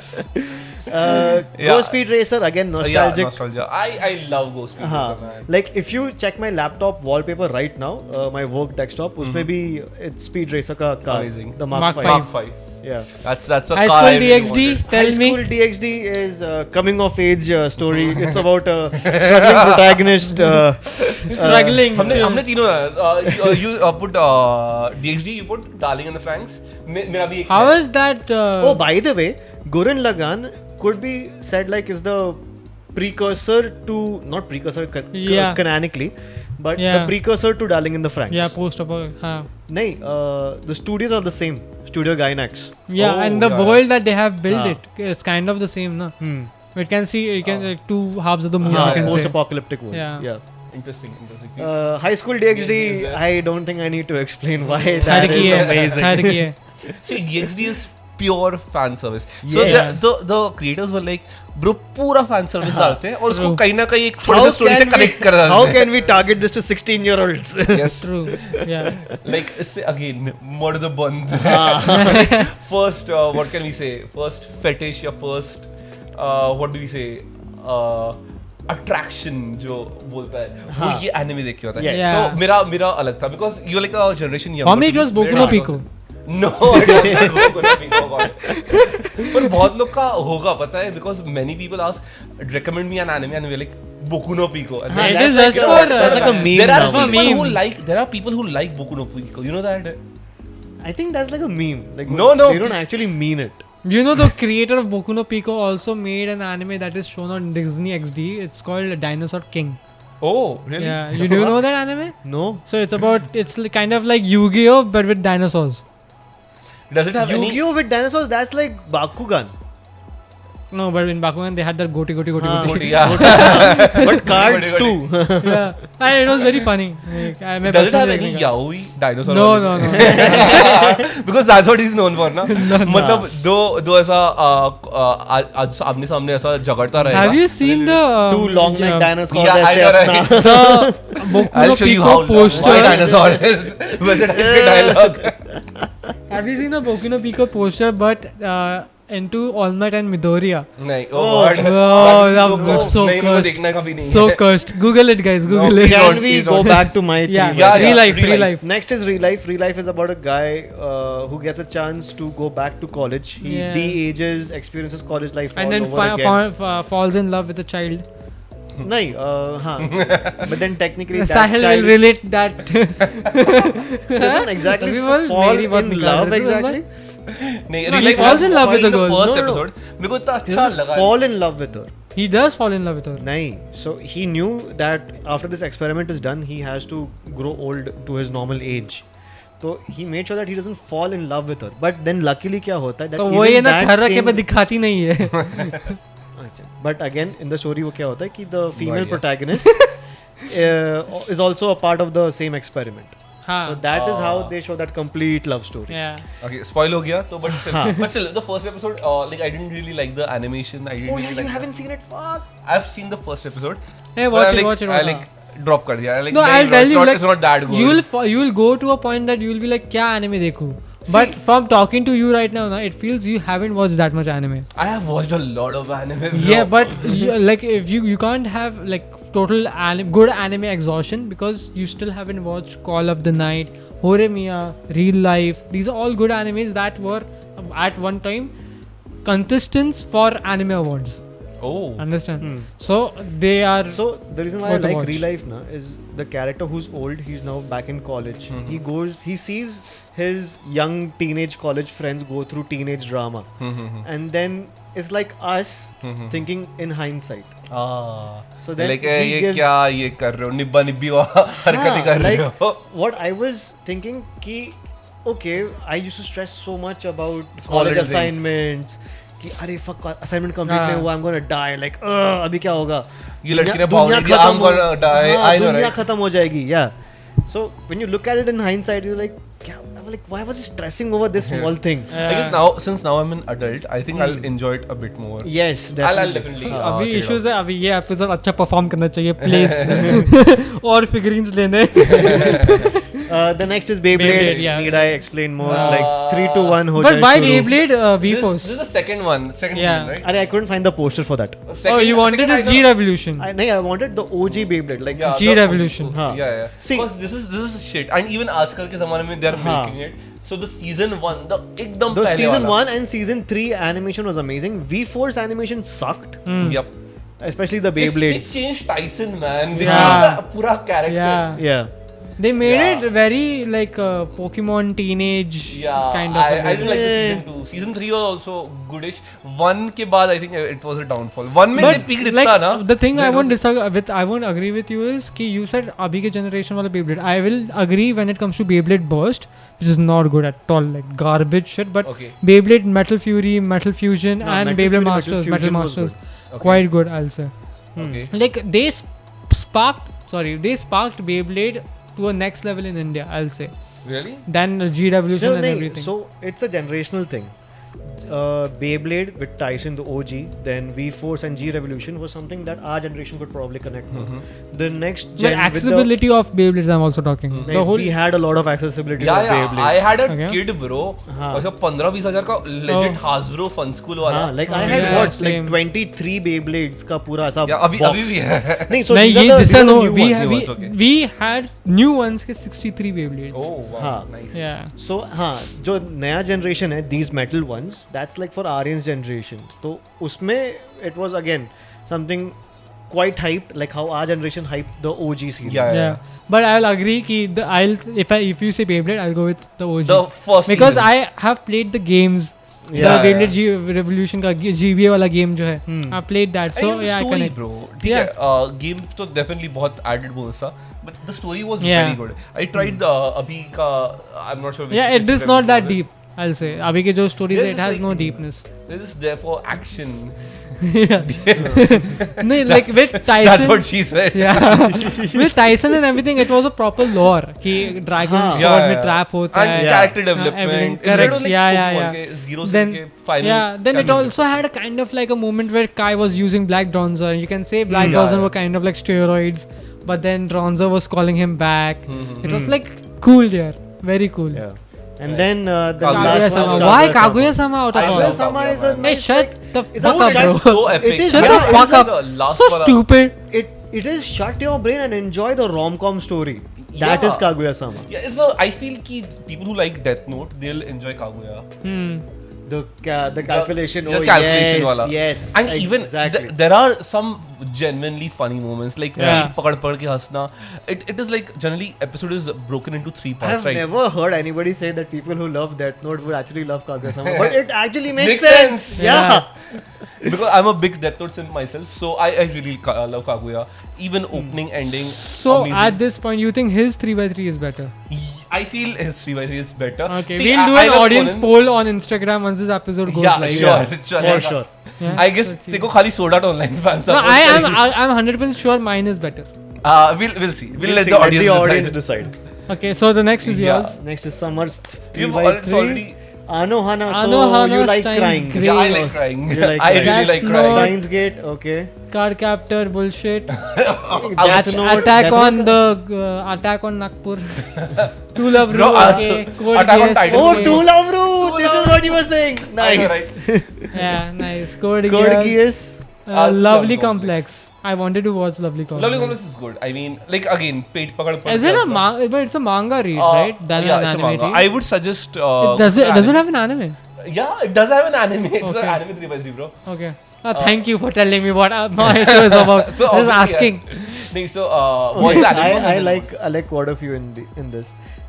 Go Speed Racer again, nostalgic. Yeah, nostalgia. I love Go Speed Racer, man. Like if you check my laptop wallpaper right now, my work desktop, उसमें भी it's Speed Racer का car, Amazing. the Mark Mark 5. Mark 5. Yeah. That's a High car School I really DxD, wanted. tell High me. School DxD is coming of age story. It's about a struggling protagonist. Struggling. हमने तीनों you put DxD, you put Darling in the Franxx. मेरा भी एक How है. is that? Oh, by the way, Gurren Lagann could be said like is the precursor to, not precursor Yeah. canonically, but Yeah. the precursor to Darling in the Franxx. Yeah, post about. Nahin, the studios are the same. Studio Gainax. Yeah, Oh, and the yeah. world that they have built Ah. it's kind of the same, na. Hmm. You can see, you can like two halves of the moon. Yeah, you can say. Post-apocalyptic world. Yeah. Interesting. High School DxD, I don't think I need to explain why Third that की is है, amazing. third की है. See, DxD is pure fan service. So Yes. the creators were like, bro, पूरा fan service डालते हैं और उसको True. कहीं ना कहीं एक थोड़ी सी स्टोरी से कनेक्ट कर how डालते हैं. can we target this to 16-year-olds? Yes. True. Yeah. Like इससे again murder the bond. First, what can we say? First fetish या first what do we say? Attraction जो बोलता है वो ये anime देख के होता है. Yes. So मेरा अलग था because you're like a generation younger. For me, it was Boku no Pico. No, it wasn't Boku no Pico, God. पर बहुत लोग का होगा पता है because many people ask recommend me an anime and we're like Boku no Pico. And हाँ, It that's is like just a- for, that's like a meme there are now. people who meme. like Boku no Pico. You know that? I think that's like a meme. Like No. they don't actually mean it. You know, the creator of Boku no Pico also made an anime that is shown on Disney XD. It's called Dinosaur King. Oh, really? Yeah, you do know that anime? No. So it's kind of like Yu-Gi-Oh but with dinosaurs. Does it have any? Yu-Gi-Oh with dinosaurs, that's like Bakugan. No, but in Bakugan they had that goti. Yeah. But cards Goti. too. Yeah, and it was very funny. Like, मैं Does it बचपन have में any देखने का. yaoi dinosaur? No, वाले? no. Because that's what he's known for, ना? मतलब दो ऐसा आज आमने सामने ऐसा झगड़ता रहेगा. Have you seen the Two long neck dinosaurs. Yeah, I ऐसे know, अपना- right? the Boku I'll no show you how Pico my poster? dinosaur is. वैसे type के dialogue. Have you seen a Boku no Pico poster but into All Might and Midoriya? नहीं, oh God. Oh, That that is was so नहीं, वो cursed. देखना कभी नहीं So है. cursed. Google it, guys. Google it. He's Can not- we he's go not- back to my Yeah, thing? Yeah, real yeah, life, real real life. life. Next is Real Life. Real Life is about a guy who gets a chance to go back to college. He Yeah. de-ages, experiences college life And all then over again. falls in love with a child. नहीं, हाँ. But then technically that Sahil child will relate that. doesn't exactly तभी बोल, fall मेरी बात in निकाल love रहे थे exactly. नहीं, No, real he life falls in love with the in girl. First No, no. episode मेरे को इतना He अच्छा doesn't लगा. fall in love with her. He does fall in love with her. Nahi. So he knew that after this experiment is done, he has to grow old to his normal age. So he made sure that he doesn't fall in love with her. But then luckily क्या होता है that तो वो even ये ना that ठहर के same- पे दिखाती नहीं है. अच्छा. But again in the story वो क्या होता है कि the female बढ़िया. protagonist is also a part of the same experiment. हाँ. So that is how they show that complete love story. Yeah. Okay, spoil हो गया तो but हाँ. still the first episode like I didn't really like the animation. I didn't Oh really yeah, like you haven't seen it? Fuck. I've seen the first episode. Hey, but watch I it, like, watch it. I like drop कर दिया. I like No, नहीं, I'll tell it's you, not, like, it's not that good. you'll go to a point that you'll be like, क्या anime देखूं? But from talking to you right now, na, it feels you haven't watched that much anime. I have watched a lot of anime. Bro. Yeah, but like if you can't have like total good anime exhaustion because you still haven't watched Call of the Night, Horimiya, Real Life. These are all good animes that were at one time contestants for anime awards. Oh. Understand? So they are. So the reason why I Worth a like watch. Real Life na is the character who's old. He's now back in college. Mm-hmm. He sees his young teenage college friends go through teenage drama, and then it's like us thinking in hindsight. So then like he ये gives- क्या ये कर रहे हो निब्बा निब्बी हरकतें कर रहे like हो. what I was thinking कि okay, I used to stress so much about Small college little things. assignments कि अरे fuck assignment complete हाँ. नहीं हुआ, I'm gonna die, like अभी क्या होगा, ये लड़की ने दुनिया भाव नहीं दिया, खत्म I'm हो- gonna die. हाँ, I know, दुनिया right? खत्म हो जाएगी. Yeah. So when you look at it in hindsight, you're like क्या, I'm like why was he stressing over this small thing? I guess now since now I'm an adult, I think I'll enjoy it a bit more. Yes, I'll definitely. definitely. अभी check it issues out. है. अभी ये episode अच्छा perform करना चाहिए please. और figurines लेने. The next is Beyblade. Beyblade, yeah. Need I explain more? Like 3 to 1 ho But jai why shuru. Beyblade This V-Force? is the second one, second Yeah. season, right? I couldn't find the poster for that. Oh, you wanted a G Revolution. I wanted the OG Beyblade. Like Yeah, G the- Revolution. हाँ. Yeah, yeah. See- Because this is shit. And even आजकल के ज़माने में they are हाँ. making it. So the season 1, the एकदम the पहले season वाला. 1 and season 3 animation was amazing. V-Force animation sucked, Hmm. Yep. especially the They Beyblades. changed Tyson, man. They Yeah. changed the पूरा character. Yeah. Yeah. They made Yeah. it very like Pokemon teenage Yeah, kind of. I didn't like the Yeah. season 2. Season 3 was also goodish. 1 के बाद I think it was a downfall. 1 में they But peaked like इतना ना. the thing I That won't was- disagree with, I won't agree with you is कि you said अभी के generation वाला Beyblade. I will agree when it comes to Beyblade Burst, which is not good at all, like garbage shit. But Okay. Beyblade Metal Fury, Metal Fusion, No, and Metal Beyblade Fury, Masters, Metal Metal Fusion was Masters, Okay. quite good, I'll say. Okay. Like they they sparked Beyblade to a next level in India, I'll say. Really? Then G Revolution So, and nahi, everything. so it's a generational thing. Beyblade with Tyson, the OG, then V-Force and G Revolution was something that our generation could probably connect with. The next But gen with the, accessibility of Beyblades, I'm also talking. like, The whole we had a lot of accessibility Yeah, to yeah. Beyblade. I had a Okay. kid, bro. हाँ. ऐसा 15-20 हजार का legit Oh. Hasbro Fun School वाला. like I Oh, had yeah, what same. like 23 Beyblades का पूरा ऐसा Yeah, अभी box. भी है. नहीं, so नहीं, these are ये the- this these are no, the new we ones. New ones, okay. we had new ones के 63 Beyblades. Oh wow, हाँ. nice. Yeah. So हाँ, जो नया generation है, these metal ones, that's like for Aryan's generation. तो उसमें it was again something quite hyped, like how our generation hyped the OG series. Yeah, Yeah. But I'll agree कि if you say Beyblade, I'll go with the OG. The first Because season. I have played the games. Yeah, the yeah. Beyblade G Revolution का GBA वाला game जो है. I played that. So I mean, yeah, I story, connect. bro. ठीक Yeah. है. Game तो definitely बहुत added bonus था. But the story was Yeah. very good. I tried the अभी का. I'm not sure. Yeah, it is not that deep. I'll say. अभी के जो stories है, This it is has like- no deepness. This is there for action. नहीं, like with Tyson. That's what she said. Yeah. With Tyson and everything, it was a proper lore. कि dragon हाँ. sword में trap होता And है. character everything. development. Correct. It was like Yeah. Pokemon के zero से Then के final yeah, then it championship. also had a kind of like a moment where Kai was using Black Donzer. You can say Black Yeah, Donzer yeah. were kind of like steroids, but then Donzer was calling him back. Mhm. It was like cool, yeah, very cool. Yeah. And then the Kaguya last one Kaguya-sama. was Why Kaguya-sama out of I all? love Kaguya-sama is a Kaguya, man. Hey, nice, shut like, the it's a fuck up, shut- bro. So epic. It is Shut Yeah, the it is fuck like up. the last So wala- stupid. it is shut your brain and enjoy the rom-com story. That Yeah. is Kaguya-sama. Yeah, it's a, I feel कि people who like Death Note, they'll enjoy Kaguya. The calculation. The oh, calculation yes, wala. yes. And even exactly. there are some genuinely funny moments like Yeah. पकड़ के हंसना. It is like generally episode is broken into 3 I parts, have right? never heard anybody say that people who love Death Note would actually love Kaguya-sama, but it actually makes Makes sense. sense. Yeah. Because I'm a big Death Note simp myself, so I really love Kaguya. Even opening, ending. So amazing. at this point, you think his 3x3 is better? I feel his 3x3 is better. Okay, See, we'll do I an love audience Conan. poll on Instagram once this episode goes Yeah, live. sure. For चलेगा. sure. Yeah, I guess let's see. देखो खाली Sword Art Online fans. No, support I'm 100% sure mine is better. We'll see. We'll let the audience decide. Okay, so the next is Yeah. yours. Next is Summer's You've 3x3. already. Anohana, so Anohana, you like Steins crying. Gate. Yeah, I like crying. You like I crying. really That's like crying. not- Steins Gate, okay. Card captor bullshit. Death Note, Attack Death on Note. the Attack on Nagpur. True Love Bro, Ru, okay. Code Attack on Geass, Titan. Oh, okay. True Love Root! This is what you were saying. I know, Nice. Yeah, nice. Code Code Geass. Geass. Lovely Some Complex. I wanted to watch Lovely Complex. Lovely Complex is good. I mean, like again, paid pakad pad. Is it a manga? But it's a manga read, right? Than Yeah, an it's a anime manga. read. I would suggest. Does it have an anime? Yeah, it does have an anime. It's Okay. an anime 3x3, bro. Okay. Thank you for telling me what my show is about. So Just obviously, asking. No, so what's the anime? I like quite a few in this.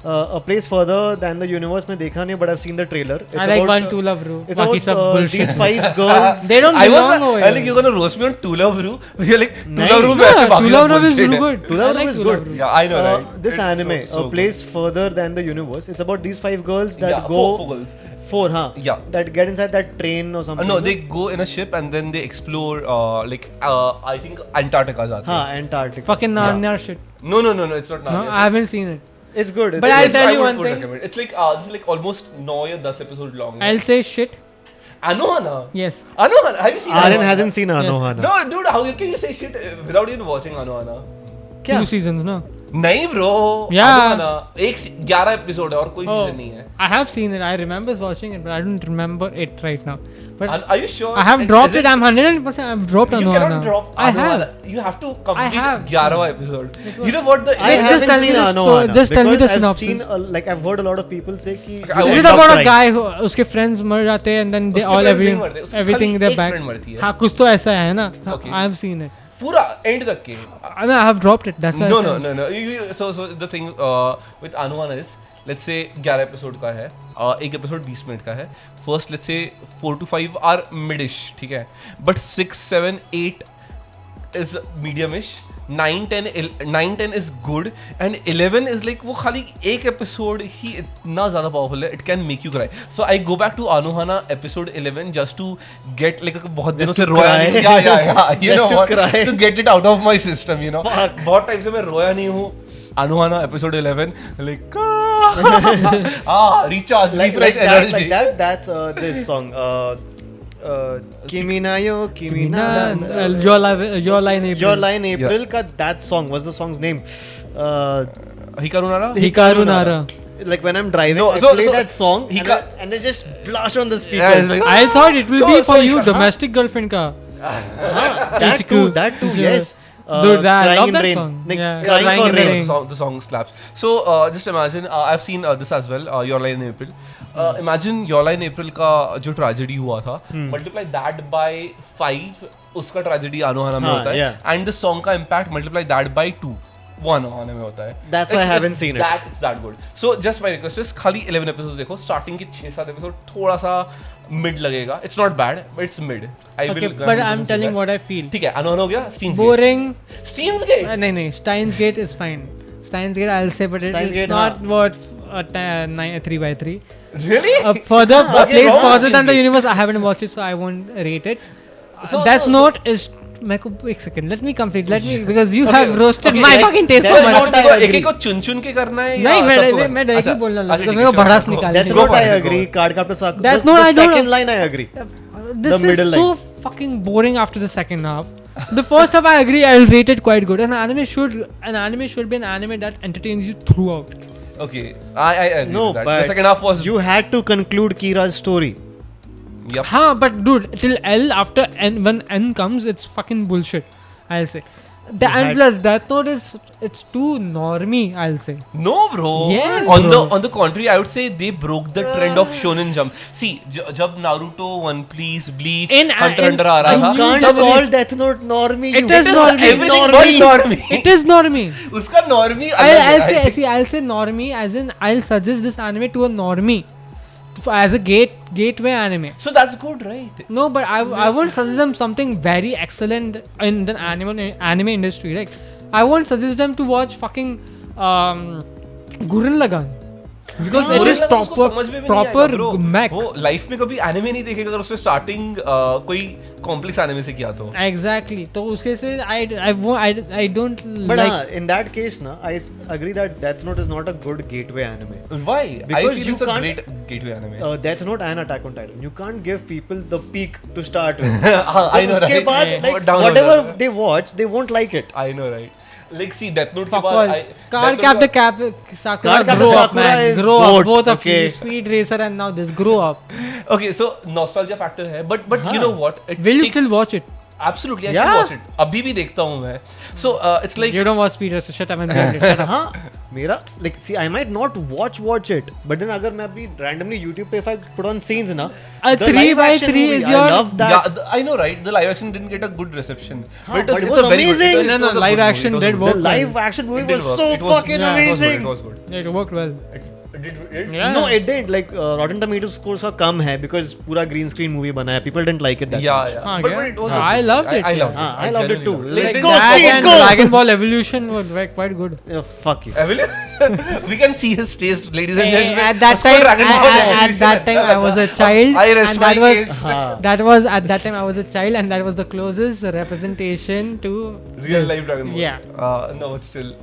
A place further than the universe में देखा नहीं, but I've seen the trailer. It's I like about, One Two Love Ru. It's Baki about sab bullshit. these 5 girls. They don't I belong was over I here. like you're gonna roast me on Two Love Ru. You're like Two Nice. Love Ru में Yeah, ऐसे बाकी Two Love सब Ru is bullshit really है. good. Two Love I Ru like is Two Love good. Ru. Yeah, I know, right? This It's anime, so a place further than the universe. It's about these 5 girls that Yeah, go four girls. 4, huh? Yeah. That get inside that train or something. No, they go in a ship and then they explore I think Antarctica जाते हैं. हाँ, Antarctica. Fucking Narnia shit. No, it's not No, Narnia. I haven't seen it. It's good. But It's I'll good. tell I you would- one would thing. recommend. It's like this is like almost 9 or 10 episode long. I'll say shit. Anohana. Yes. Anohana. Have you seen Aryan Anohana? hasn't seen Anohana. No, dude, how can you say shit without even watching Anohana? क्या? 2 seasons, no? नहीं bro, Yeah. एक 11 episode है और कोई Oh, season नहीं है. I have seen it. I remember watching it, but I don't remember it right now. But Are you sure? I have dropped it. I'm 100%. I've dropped You Anuana. cannot drop I Anuana. have. You have to complete have. 11 episode. You know what the I Just haven't tell me seen the Anohana. just tell me the because I've synopsis. seen, like I've heard a lot of people say कि Okay, I Is want it to about a right. guy who उसके friends मर जाते हैं and then they उसके all friends नहीं मरते, उसकी everything खाली they're एक back. friend मरती है. हाँ कुछ तो ऐसा है ना. Okay. I have seen it. पूरा एंड तक के. No, I have dropped it. That's why No, I no, said. no, no. So the thing with Anuana is, let's say 11 episode का है, एक एपिसोड 20 मिनट का है. First let's say 4 to 5 are midish, ठीक है, but 6, 7, 8 is mediumish, 9, 10 is good, and 11 is like वो खाली एक एपिसोड ही इतना ज्यादा पावरफुल है, it can make you cry. So I go back to Anuhana episode 11 just to get like बहुत दिनों से रोया नहीं, you know what, to get it out of my system, you know. बहुत टाइम से मैं रोया नहीं हूँ. Anuhana episode 11 like recharge, refresh energy. That's this song. Kimi na yo, Kimi na. Your line April. Your line April ka that song. What's the song's name? Hikaru Nara? Hikaru Nara. Like when I'm driving, No, I so- play so that song and they just blast on the speakers. Yeah, it's like, I thought it will So- be so for you you, can- domestic girlfriend ka. That too, Sure. yes. Dude, I Crying love in that rain. song. Like, Yeah, Crying Crying for in the Rain. Rain. the song slaps. So just imagine, I've seen this as well, Your Lie in April. Imagine Your Lie in April का जो tragedy हुआ था, multiply that by 5, उसका tragedy Anuhana में हाँ, होता है, yeah. and the song का impact multiply that by 2. 1 Anuhana में होता है. That's why I haven't seen it. It's that good. So just my request is खाली 11 episodes देखो, starting के 6-7 episode थोड़ा सा mid लगेगा. It's not bad, but it's mid. I Okay, will. but I'm telling what I feel. ठीक है, Anuhana हो गया, Steins Gate. Boring. Steins Gate. No. Steins Gate is fine. Steins Gate, I'll say, but Steins it's Gate, not what 3x3. Really? Further, Okay, place wrong further than Steins the Gate. universe. I haven't watched it, so I won't rate it. Death Note is. मेरे को एक second, let me complete, because you have roasted my fucking taste so Death much. Note I एक-एक को चुन-चुन के करना है या नहीं, सबको? मैं डायरेक्टली अच्छा, बोलना लगा, अच्छा, because मेरे को ठीक है, भड़ास go. निकालनी Death है. Note for I it, go. agree. Card Captor Sakura. Death The Note I don't second know. line I agree. This middle is so fucking boring after the second half. The first half I agree, I'll rate it quite good. An anime should be an anime that entertains you throughout. Okay, I agree No, with that. but The second half was you had to conclude Kira's story. Yep. Huh, but dude, till L after N, when N comes, it's fucking bullshit. I'll say. And plus, Death Note it's too normie. I'll say. No, bro. Yes, on bro. the contrary, I would say they broke the trend of Shonen Jump. See, जब Naruto, One Piece, Bleach, Hunter x Hunter आ रहा You था, can't call Death Note normie. It you is bitch. normie. everything but normie. It is normie. उसका normie I'll अलग है, I think. I'll say normie as in I'll suggest this anime to a normie as a gateway anime. So that's good, right? No, but I won't suggest them something very excellent in the anime industry. Like I won't suggest them to watch fucking Gurren Lagann because it is Gurren Lagann उसको समझ में भी नहीं proper आएगा, bro. mech. वो life में कभी anime नहीं देखेगा अगर उसने स्टार्टिंग कोई कॉम्प्लेक्स एनिमे से किया तो. Exactly. तो उसके से I don't But like. in that case, na, I agree that Death Note is not a good gateway anime. Why? I Because feel you it's a can't- great gateway anime. Death Note and Attack on Titan. You can't give people the peak to start with. I know, उसके right? बाद, Yeah. like, Down whatever order. they watch, they won't like it. I know, right? Like, see, Death Note के Fuck बाद all. Card Captor Sakura, Card Captor grow up, Sakura man. is Grow up. goat, Both of okay. you, Speed Racer and now this. Grow up. Okay, so nostalgia factor है, but you know what? It Will you takes- still watch it? Absolutely, I Yeah. should watch it. अभी भी देखता हूँ मैं. So it's like You don't watch Speed Racer. Shut up and read it. Shut up. हाँ मेरा like see I might not watch it but then अगर मैं अभी randomly YouTube पे if I put on scenes ना A the 3 live by action 3 movie, is I your- love that. yeah, I know, right? The live action didn't get a good reception, Huh, but but it it's a was very good. amazing. No, it was a live good action movie. did It was work. The live action movie It did was work. so It was- fucking yeah, amazing. It was good. Yeah, it worked well. It Yeah. No, it didn't. Like Rotten Tomatoes scores का कम है because पूरा green screen movie बना है. People didn't like it that Yeah, much. yeah. Ah, But yeah. it was. Ah, a I good loved movie. it, I yeah. loved it. I loved it too. genuinely loved Like, it. go That see it, and go! Dragon Ball Evolution were quite good. Fuck you. We can see his taste, ladies and gentlemen. At that उसको time, Dragon Ball at Evolution that time, अच्छा I was a लगा. child, I rest and my that was case. that was at that time I was a child, and that was the closest representation to Real life Dragon Ball. Yeah. No, but still.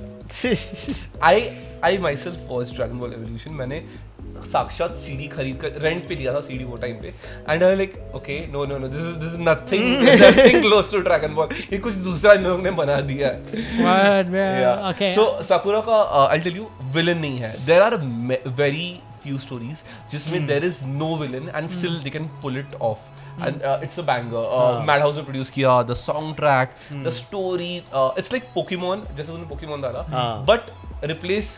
I myself watched Dragon Ball Evolution. मैंने साक्षात CD खरीद कर rent पे लिया था CD वो time पे and I like okay no this is nothing close to dragon ball ये कुछ दूसरा इन लोगों ने बना दिया है okay. सो साकुरा का आई टेल यू विलन नहीं है there are very few stories जिसमें there is no villain and still they can pull it off and it's a banger Madhouse ने produce किया the soundtrack the story it's like Pokemon जैसे उन्होंने Pokemon डाला but replace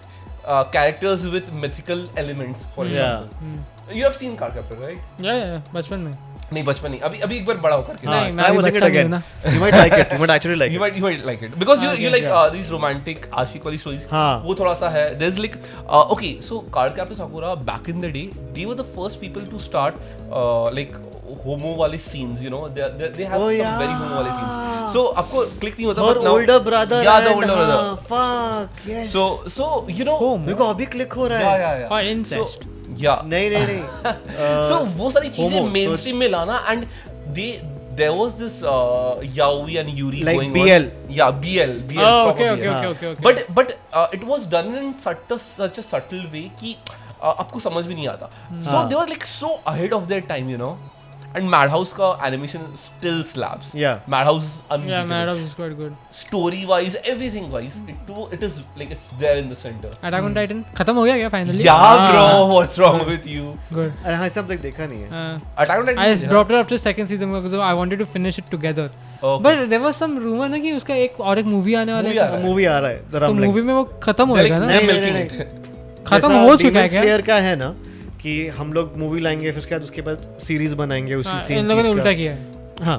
characters with mythical elements for example you have seen Cardcaptor right yeah बचपन में नहीं बचपन नहीं अभी एक बार बड़ा होकर के नहीं I watching it again. You might like it. You might actually like it. You might like it because you like these romantic आशिक वाली stories. वो थोड़ा सा है. There's like okay, so Cardcaptor Sakura back in the day, they were the first people to start like homo वाले scenes. You know, they have some very homo वाले scenes. So आपको click नहीं होता. Her older brother. Yeah, the older brother. Fuck yes. So you know. मेरे को अभी click हो रहा है. Yeah. और incest. नहीं. So वो सारी चीजें mainstream में लाना and there was this yaoi and yuri like going BL. on. Yeah, BL. Oh, probably, okay. But it was done in such a subtle way कि आपको समझ भी नहीं आता. So they were like so ahead of their time, you know. And Madhouse का animation still slaps. Yeah. Madhouse is unbeatable. Yeah, Madhouse is quite good. Story wise, everything wise, it is like it's there in the center. Attack on Titan खत्म हो गया क्या finally? Yeah, bro. What's wrong with you? Good. अरे हाँ सब तक देखा नहीं है. Attack on Titan. I dropped it after second season because I wanted to finish it together. Okay. But there was some rumor ना कि उसका एक और एक movie आने वाला है. Movie आ रहा है. तो movie में वो खत्म होएगा ना? नहीं. खत्म हो चुका है क्या? Slayer का है ना कि हम लोग मूवी लाएंगे फिर उसके बाद सीरीज बनाएंगे उसी सेम इन लोगों ने उल्टा किया है. हाँ.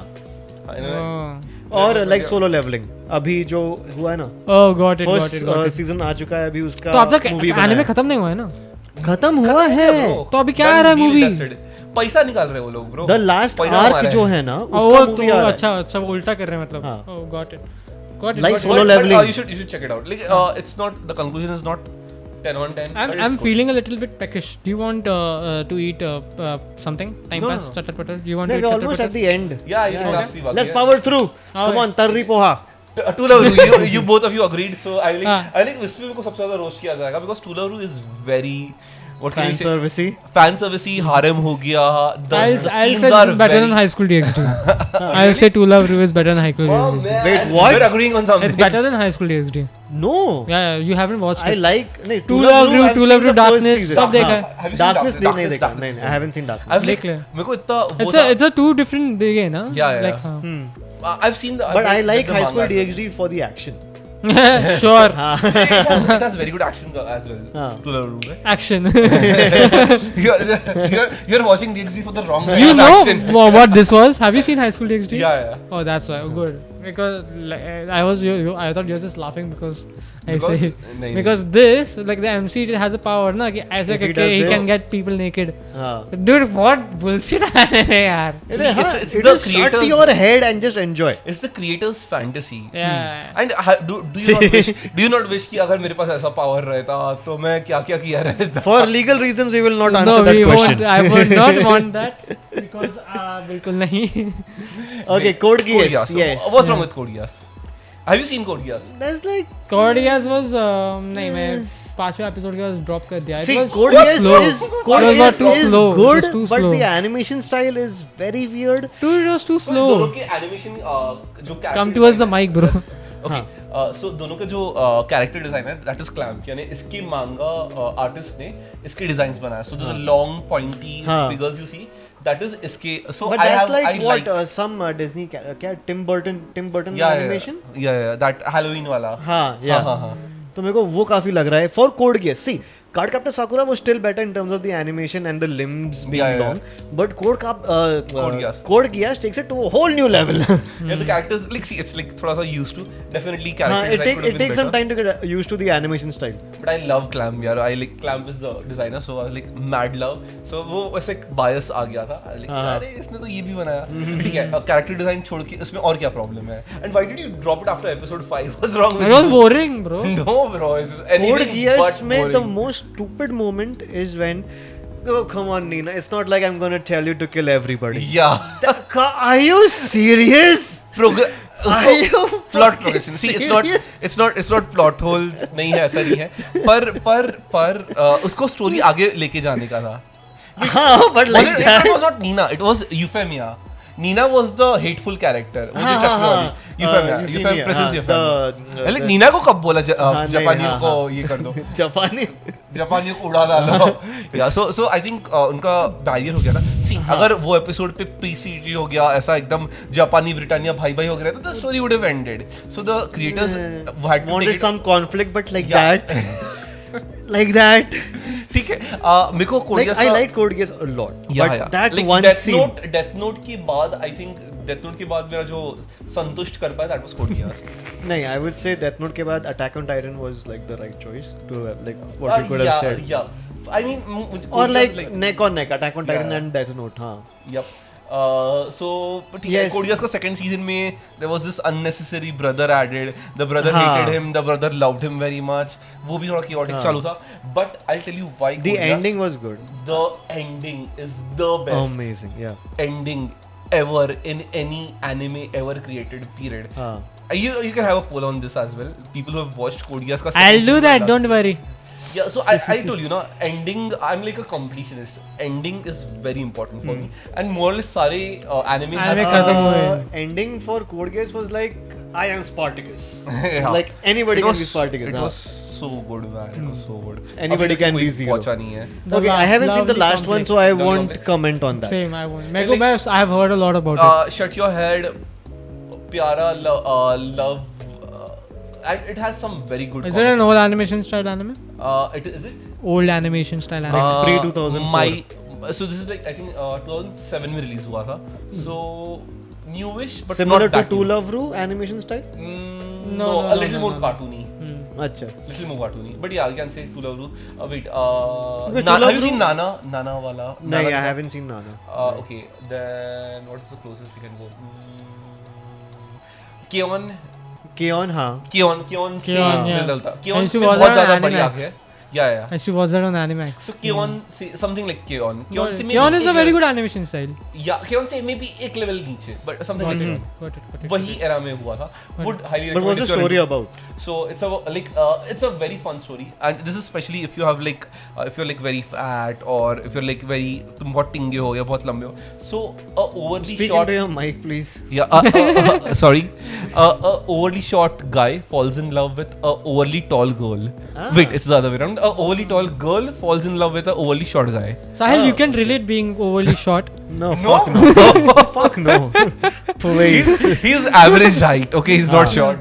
और लाइक सोलो लेवलिंग अभी जो हुआ है ना. Oh got it. First season आ चुका है अभी उसका. तो अब तक एनिमे खत्म नहीं हुआ है ना? खत्म हुआ है. तो अभी क्या आ रहा है मूवी? पैसा निकाल रहे हैं वो लोग ब्रो. द लास्ट आर्क जो है ना उसका मूवी आ रहा है. अच्छा वो उल्टा कर रहे हैं मतलब. Oh got it. Like solo leveling. You should check it out. Like it's not the conclusion is not 10 on 10. I'm feeling a little bit peckish. Do you want to eat something? Time pass, chatar patar. You want to eat chatar almost patar? at the end. Yeah. Let's power through. Come on, tarri poha. Tularu, you both of you agreed. So I think इस film को सबसे ज़्यादा roast किया जाएगा because Tularu is very what can you say? Fan servicey, harem हो गया. I'll say this is better than High School DxD. I'll say Tularu is better than High School DxD. Wait, what? We're agreeing on something. It's better than High School DxD. No. Yeah, you haven't watched it. I like Tularu, Darkness, सब देखा है. Darkness नहीं देखा. नहीं, I haven't seen Darkness. देख ले. मेरे को इतना It's a two different देखे ना. Yeah. Like I've seen the. But I like High School DxD for the action. Sure. It has very good actions as well. Tularu. Action. You're watching DxD for the wrong You know action. what this was? Have you seen High School DxD? Yeah. Oh, that's why. Good. Because I thought you were just laughing because I say because this like the MC has a power ना कि ऐसे करके he can get people naked. Dude, what bullshit है यार? It's the the shut creators. your head and just enjoy. It's the creator's fantasy. Yeah. And do you not wish कि अगर मेरे पास ऐसा power रहता तो मैं क्या किया रहता? For legal reasons, we will not answer No, that we question. won't. I would not want that because बिल्कुल नहीं. Okay, Code Geass. Yes. What's wrong with Code Geass? Have you seen Code Geass? That's like Code Geass was नहीं मैं 5वें episode के बाद drop कर दिया. See, It was Code too Geass slow. is It was too slow. good, It was too but slow. the animation style is very weird. Dude, it was too So दोनों slow. के animation जो Come towards the mic, bro. Okay. So दोनों का जो character design है that is Clamp यानी इसके manga artist ने इसके designs बनाया. So the long pointy figures you see that is इसके so But I that's have like I what like some Disney क्या Tim Burton animation. Yeah that Halloween वाला. हाँ yeah. तो मेरे को वो काफी लग रहा है for Code Geass. See, Cardcaptor Sakura was still better in terms of the animation and the limbs being long. But Code Geass takes it to a whole new level. Yeah, the characters like see it's like थोड़ा सा used to definitely character it takes some time to get used to the animation style. But I love Clamp यार. I like Clamp is the designer so I was like mad love. So वो वैसे एक bias आ गया था. Like अरे इसने तो ये भी बनाया. ठीक है character design छोड़ के इसमें और क्या problem है? And why did you drop it after episode 5? What's wrong with It was boring, bro. No, bro. It's Code anything Geass but में boring. the most stupid moment is when oh come on Nina, it's not like I'm gonna tell you to kill everybody. Yeah. Are you serious? Are you plot progression. See, it's not plot hole. नहीं है, ऐसा नहीं है. पर उसको story आगे लेके जाने का था. हाँ, but like it was not Nina. It was Euphemia. Nina was the hateful character. वो जो चश्मे वाली. Euphemia. Princess Euphemia. like Nina को कब बोला जापानियों को ये कर दो. जापानियों को उड़ा डालो. Yeah, so I think उनका barrier हो गया था. See, अगर वो episode पे pre-CG हो गया, ऐसा एकदम जापानी ब्रिटानिया भाई हो गया तो the story would have ended. So the creators had to wanted some conflict, but like that. Like that. ठीक है. मेरे को Code Geass I like Code Geass a lot. Yeah. That like one scene. Death Note के बाद I think Death Note के बाद मेरा जो संतुष्ट कर पाया that was Code Geass. नहीं, I would say Death Note के बाद Attack on Titan was like the right choice to like what you could have said. Yeah. I mean, or like neck on neck, Attack on Titan and Death Note. हाँ. Yep. So but yes. Code Geass का second season में there was this unnecessary brother added. The brother hated him. The brother loved him very much. वो भी थोड़ा chaotic चालू था. But I'll tell you why. The ending was good. The ending is the best. Amazing, yeah. Ending ever in any anime ever created. Period. You can have a poll on this as well. People who have watched Code Geass का. I'll do that. Don't worry. Yeah, so I told you, ending, I'm like a completionist. Ending is very important for me. And more or less सारे anime have ending for Code Geass was like, I am Spartacus. Yeah. Like anybody can be Spartacus. It was so good, man. It was so good. Anybody can be Zero. पहुंचा नहीं है. Okay, I haven't seen the last one, so I won't comment on that. Same, I won't. I have heard a lot about it. Shut your head. Pyara love. And it has some very good. Is it an old animation style anime? Is it? Old animation style anime. Pre-2004. So this is like I think 2007 में release हुआ था. So newish, but similar not to that To new. Love Ru animation style. No, a little more cartoony. अच्छा. Little more cartoony. But yeah, you can say To Love Ru. Wait. Have you seen Nana? Nana wala. No, I haven't seen Nana. Okay. Then what is the closest we can go? Keon, हाँ. Keon से मिलता था. Keon से बहुत ज़्यादा बढ़िया है. Yeah. Actually, was that on Animax? So Keon, something like Keon. Keon is a very good animation style. Yeah, Keon से maybe एक level नीचे, but something like Keon. Got it. वही era में हुआ था. Would highly recommend. But what's the story about? So it's a very fun story, and this is especially if you have like if you're like very fat or if you're like very तुम बहुत टिंगे हो या बहुत लंबे हो. So overly Speak short. into your mic, please. Yeah. Sorry. A overly short guy falls in love with a overly tall girl. Wait, it's the other way around. A overly tall girl falls in love with a overly short guy. Sahil, you can relate being overly short. No. Fuck no. Fuck no. Please. He's average height. Okay, he's not short.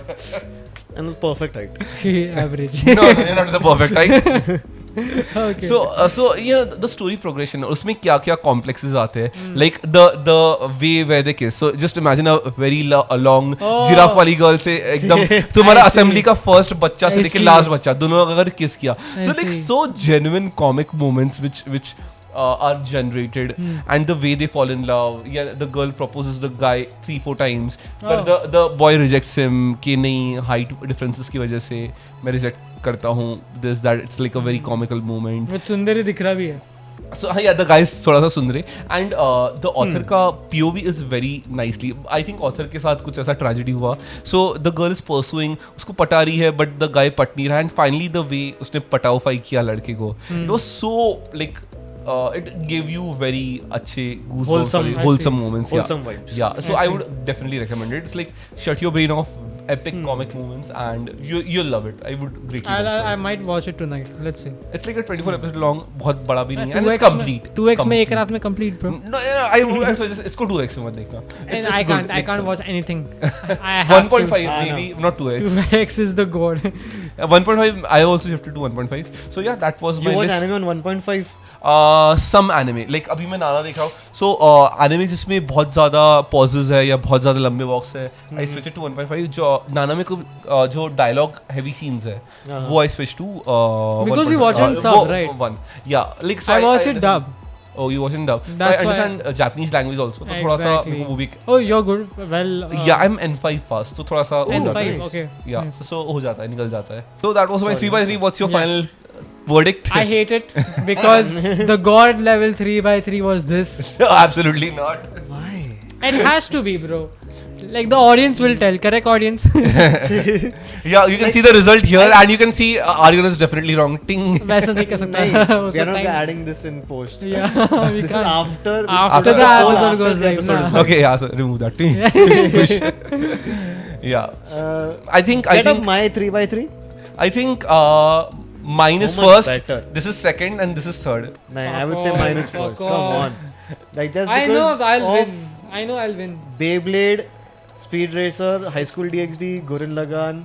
And the perfect height. Average. No, you're not the perfect height. Okay. So yeah, the story progression. उसमें क्या क्या complexes आते हैं. Like the way where they kiss. So just imagine a very long giraffe वाली girl से एकदम तुम्हारा assembly का first बच्चा से लेके last बच्चा दोनों अगर kiss किया. So like so genuine comic moments which are generated and the way they fall in love. Yeah, the girl proposes the guy 3-4 times, but the boy rejects him कि नहीं height differences की वजह से मैं reject करता हूँ. This that it's like a very comical moment. वो सुंदर ही दिख रहा भी है. So yeah, the guy is थोड़ा सा सुंदरे and the author का POV is very nicely. I think author के साथ कुछ ऐसा tragedy हुआ. So the girl is pursuing, उसको पटा रही है but the guy पट नहीं रहा and finally the way उसने पटाओ-फाई किया लड़के को. It was so like it gave you very अच्छे wholesome moments. Wholesome vibes. Yeah, so I would definitely recommend it. It's like shut your brain off, epic comic moments, and you'll love it. I would greatly. I might watch it tonight. Let's see. It's like a 24 episode long, बहुत बड़ा भी नहीं है, and it's complete. 2x में एक रात में complete, bro. No, I would suggest इसको 2x में मत देखना. I can't watch anything. I have 1.5 maybe, not 2x. 2x is the god. 1.5. I also shifted to 1.5. So yeah, that was my list. You watch anime on 1.5? Some anime, like अभी मैं नाना देख रहा हूँ. So anime जिसमें बहुत ज़्यादा pauses है या बहुत ज़्यादा लंबे walks है, I switch it to 1.5. जो नाना में जो dialogue heavy scenes है, वो I switch to because you watch in sub, right? One, yeah. Like so I watch it dub. Oh, you watch in dub. That's so I understand Japanese language also. तो थोड़ा सा वो भी. Oh, you're good. Well. Yeah, I'm N5 pass. तो थोड़ा सा. N5, okay. Yeah, so हो जाता है, निकल जाता है. So that was my 3x3. What's your final verdict? I hate it because the god level 3x3 was this. Absolutely not. Why? It has to be, bro. Like the audience will tell. Correct, audience? Yeah, you can see the result here, and you can see Aryan is definitely wrong. Ting. वैसा नहीं कर सकता. नहीं, we उसका are not time. adding this in post. Yeah, we This is can't. after After the whole episode after goes the live, episode nah. is live. Okay, yeah, so remove that. Ting. Yeah, I think Get up my 3x3. I think mine is So much first. better. This is second, and this is third. Nah, I Fuck would say off, mine is fuck first. Come off. on. Like just I know because I'll of win. I know I'll win. Beyblade, Speed Racer, High School DxD, Gurren Lagann,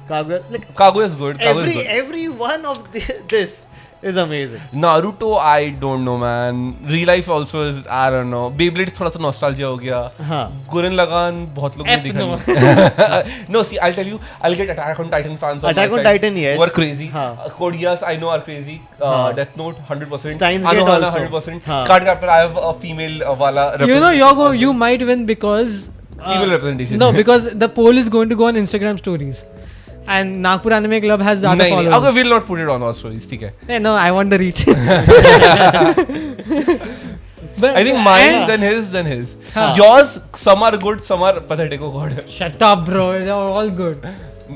Kaguya. Like Kaguya is good. Kaguya is good. every one of this is amazing. Naruto, I don't know, man. Real life also is, I don't know. Beyblade थोड़ा सा nostalgia हो गया. हाँ. Gurren Lagann बहुत लोग ने F देखा no. नहीं. No, see, I'll tell you. I'll get Attack on Titan fans on Attack my on side. Titan, yes. Who are crazy. हाँ. Code Geass, I know are crazy. हाँ. Death Note, 100%. Steins Gate Anohana, also. 100%. हाँ. Cardcaptor, I have a female वाला. You know, you might win because female representation. no, because the poll is going to go on Instagram stories, and Nagpur Anime Club has ज़्यादा नहीं, followers. okay, we'll not put it on our stories, ठीक है. Hey, no, I want the reach. But I think mine, then his. हाँ. Yours, some are good, some are pathetic. Oh God. Shut up, bro. They're all good.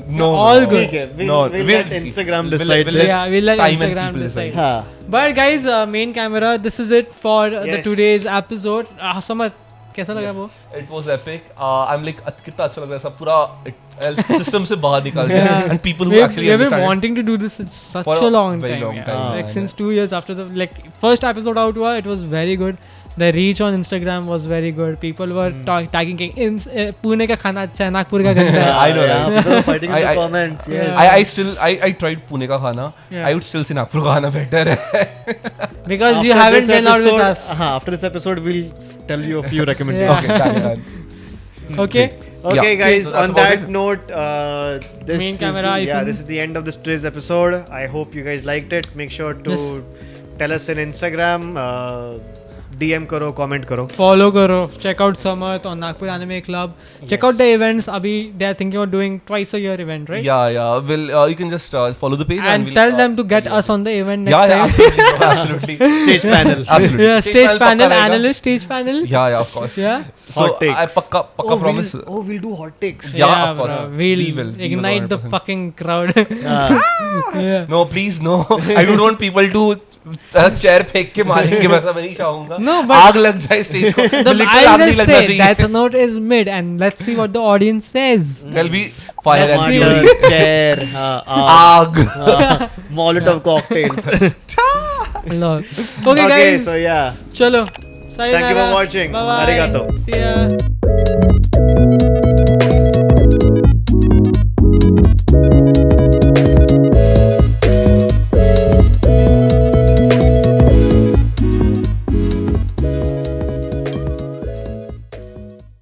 No. All good. ठीक है. No, We'll let see. Instagram We'll decide let this. Yeah, we'll let time and Instagram people decide. हाँ. But guys, main camera. This is it for the Yes. today's episode. Samar, कैसा लगा वो? It was epic. I'm like कितना अच्छा लग रहा है सब पूरा system से बाहर निकाल दिया. Yeah. And people who We've actually been understand. wanting to do this in such For a long very time. long yeah. time. Like Yeah. since 2 years after the first episode out, it was very good. The reach on Instagram was very good. People were tagging Pune का खाना अच्छा है, Nagpur का गंदा है. I know, Yeah, right? people are fighting in the I- comments. Yes. Yeah. I tried Pune का खाना. Yeah. I would still say Nagpur का खाना better है. Because you After haven't this been out with episode- us. After this episode, we'll tell you a few recommendations. Yeah. Okay, done. Okay. Okay, Yeah. guys. So that's On about that it. note, this Main is camera iPhone. this is the end of this today's episode. I hope you guys liked it. Make sure to Yes. tell us in Instagram. DM करो, comment करो. Follow करो. Check out Samarth on Nagpur Anime Club. Check out the events. अभी they are thinking about doing twice a year event, right? Yeah. Well, you can just follow the page And we'll, tell them to get us on the event next Yeah, time. absolutely. Stage panel. Absolutely. Yeah, stage panel, पक्का रहेगा. analyst, stage panel. Yeah, of course. Yeah. So Hot takes. I पक्का promise. We'll do hot takes. Yeah, of course. bro. We'll We will. ignite the 100%. fucking crowd. Yeah. No, please, no. I don't want people to chair फेंक के मारेंगे वैसा मैं नहीं चाहूंगा. No, but- आग लग जाए स्टेज को. Literal आग I'll नहीं just लगना say चाहिए. Death Note is mid, and let's see what the audience says. There'll be fire and Let's see. fury. Chair. आग. Molotov cocktails. Lord. Okay, Okay, guys. so yeah. Chalo. Sayonara. Thank you for watching. Bye-bye. Arigato. See ya.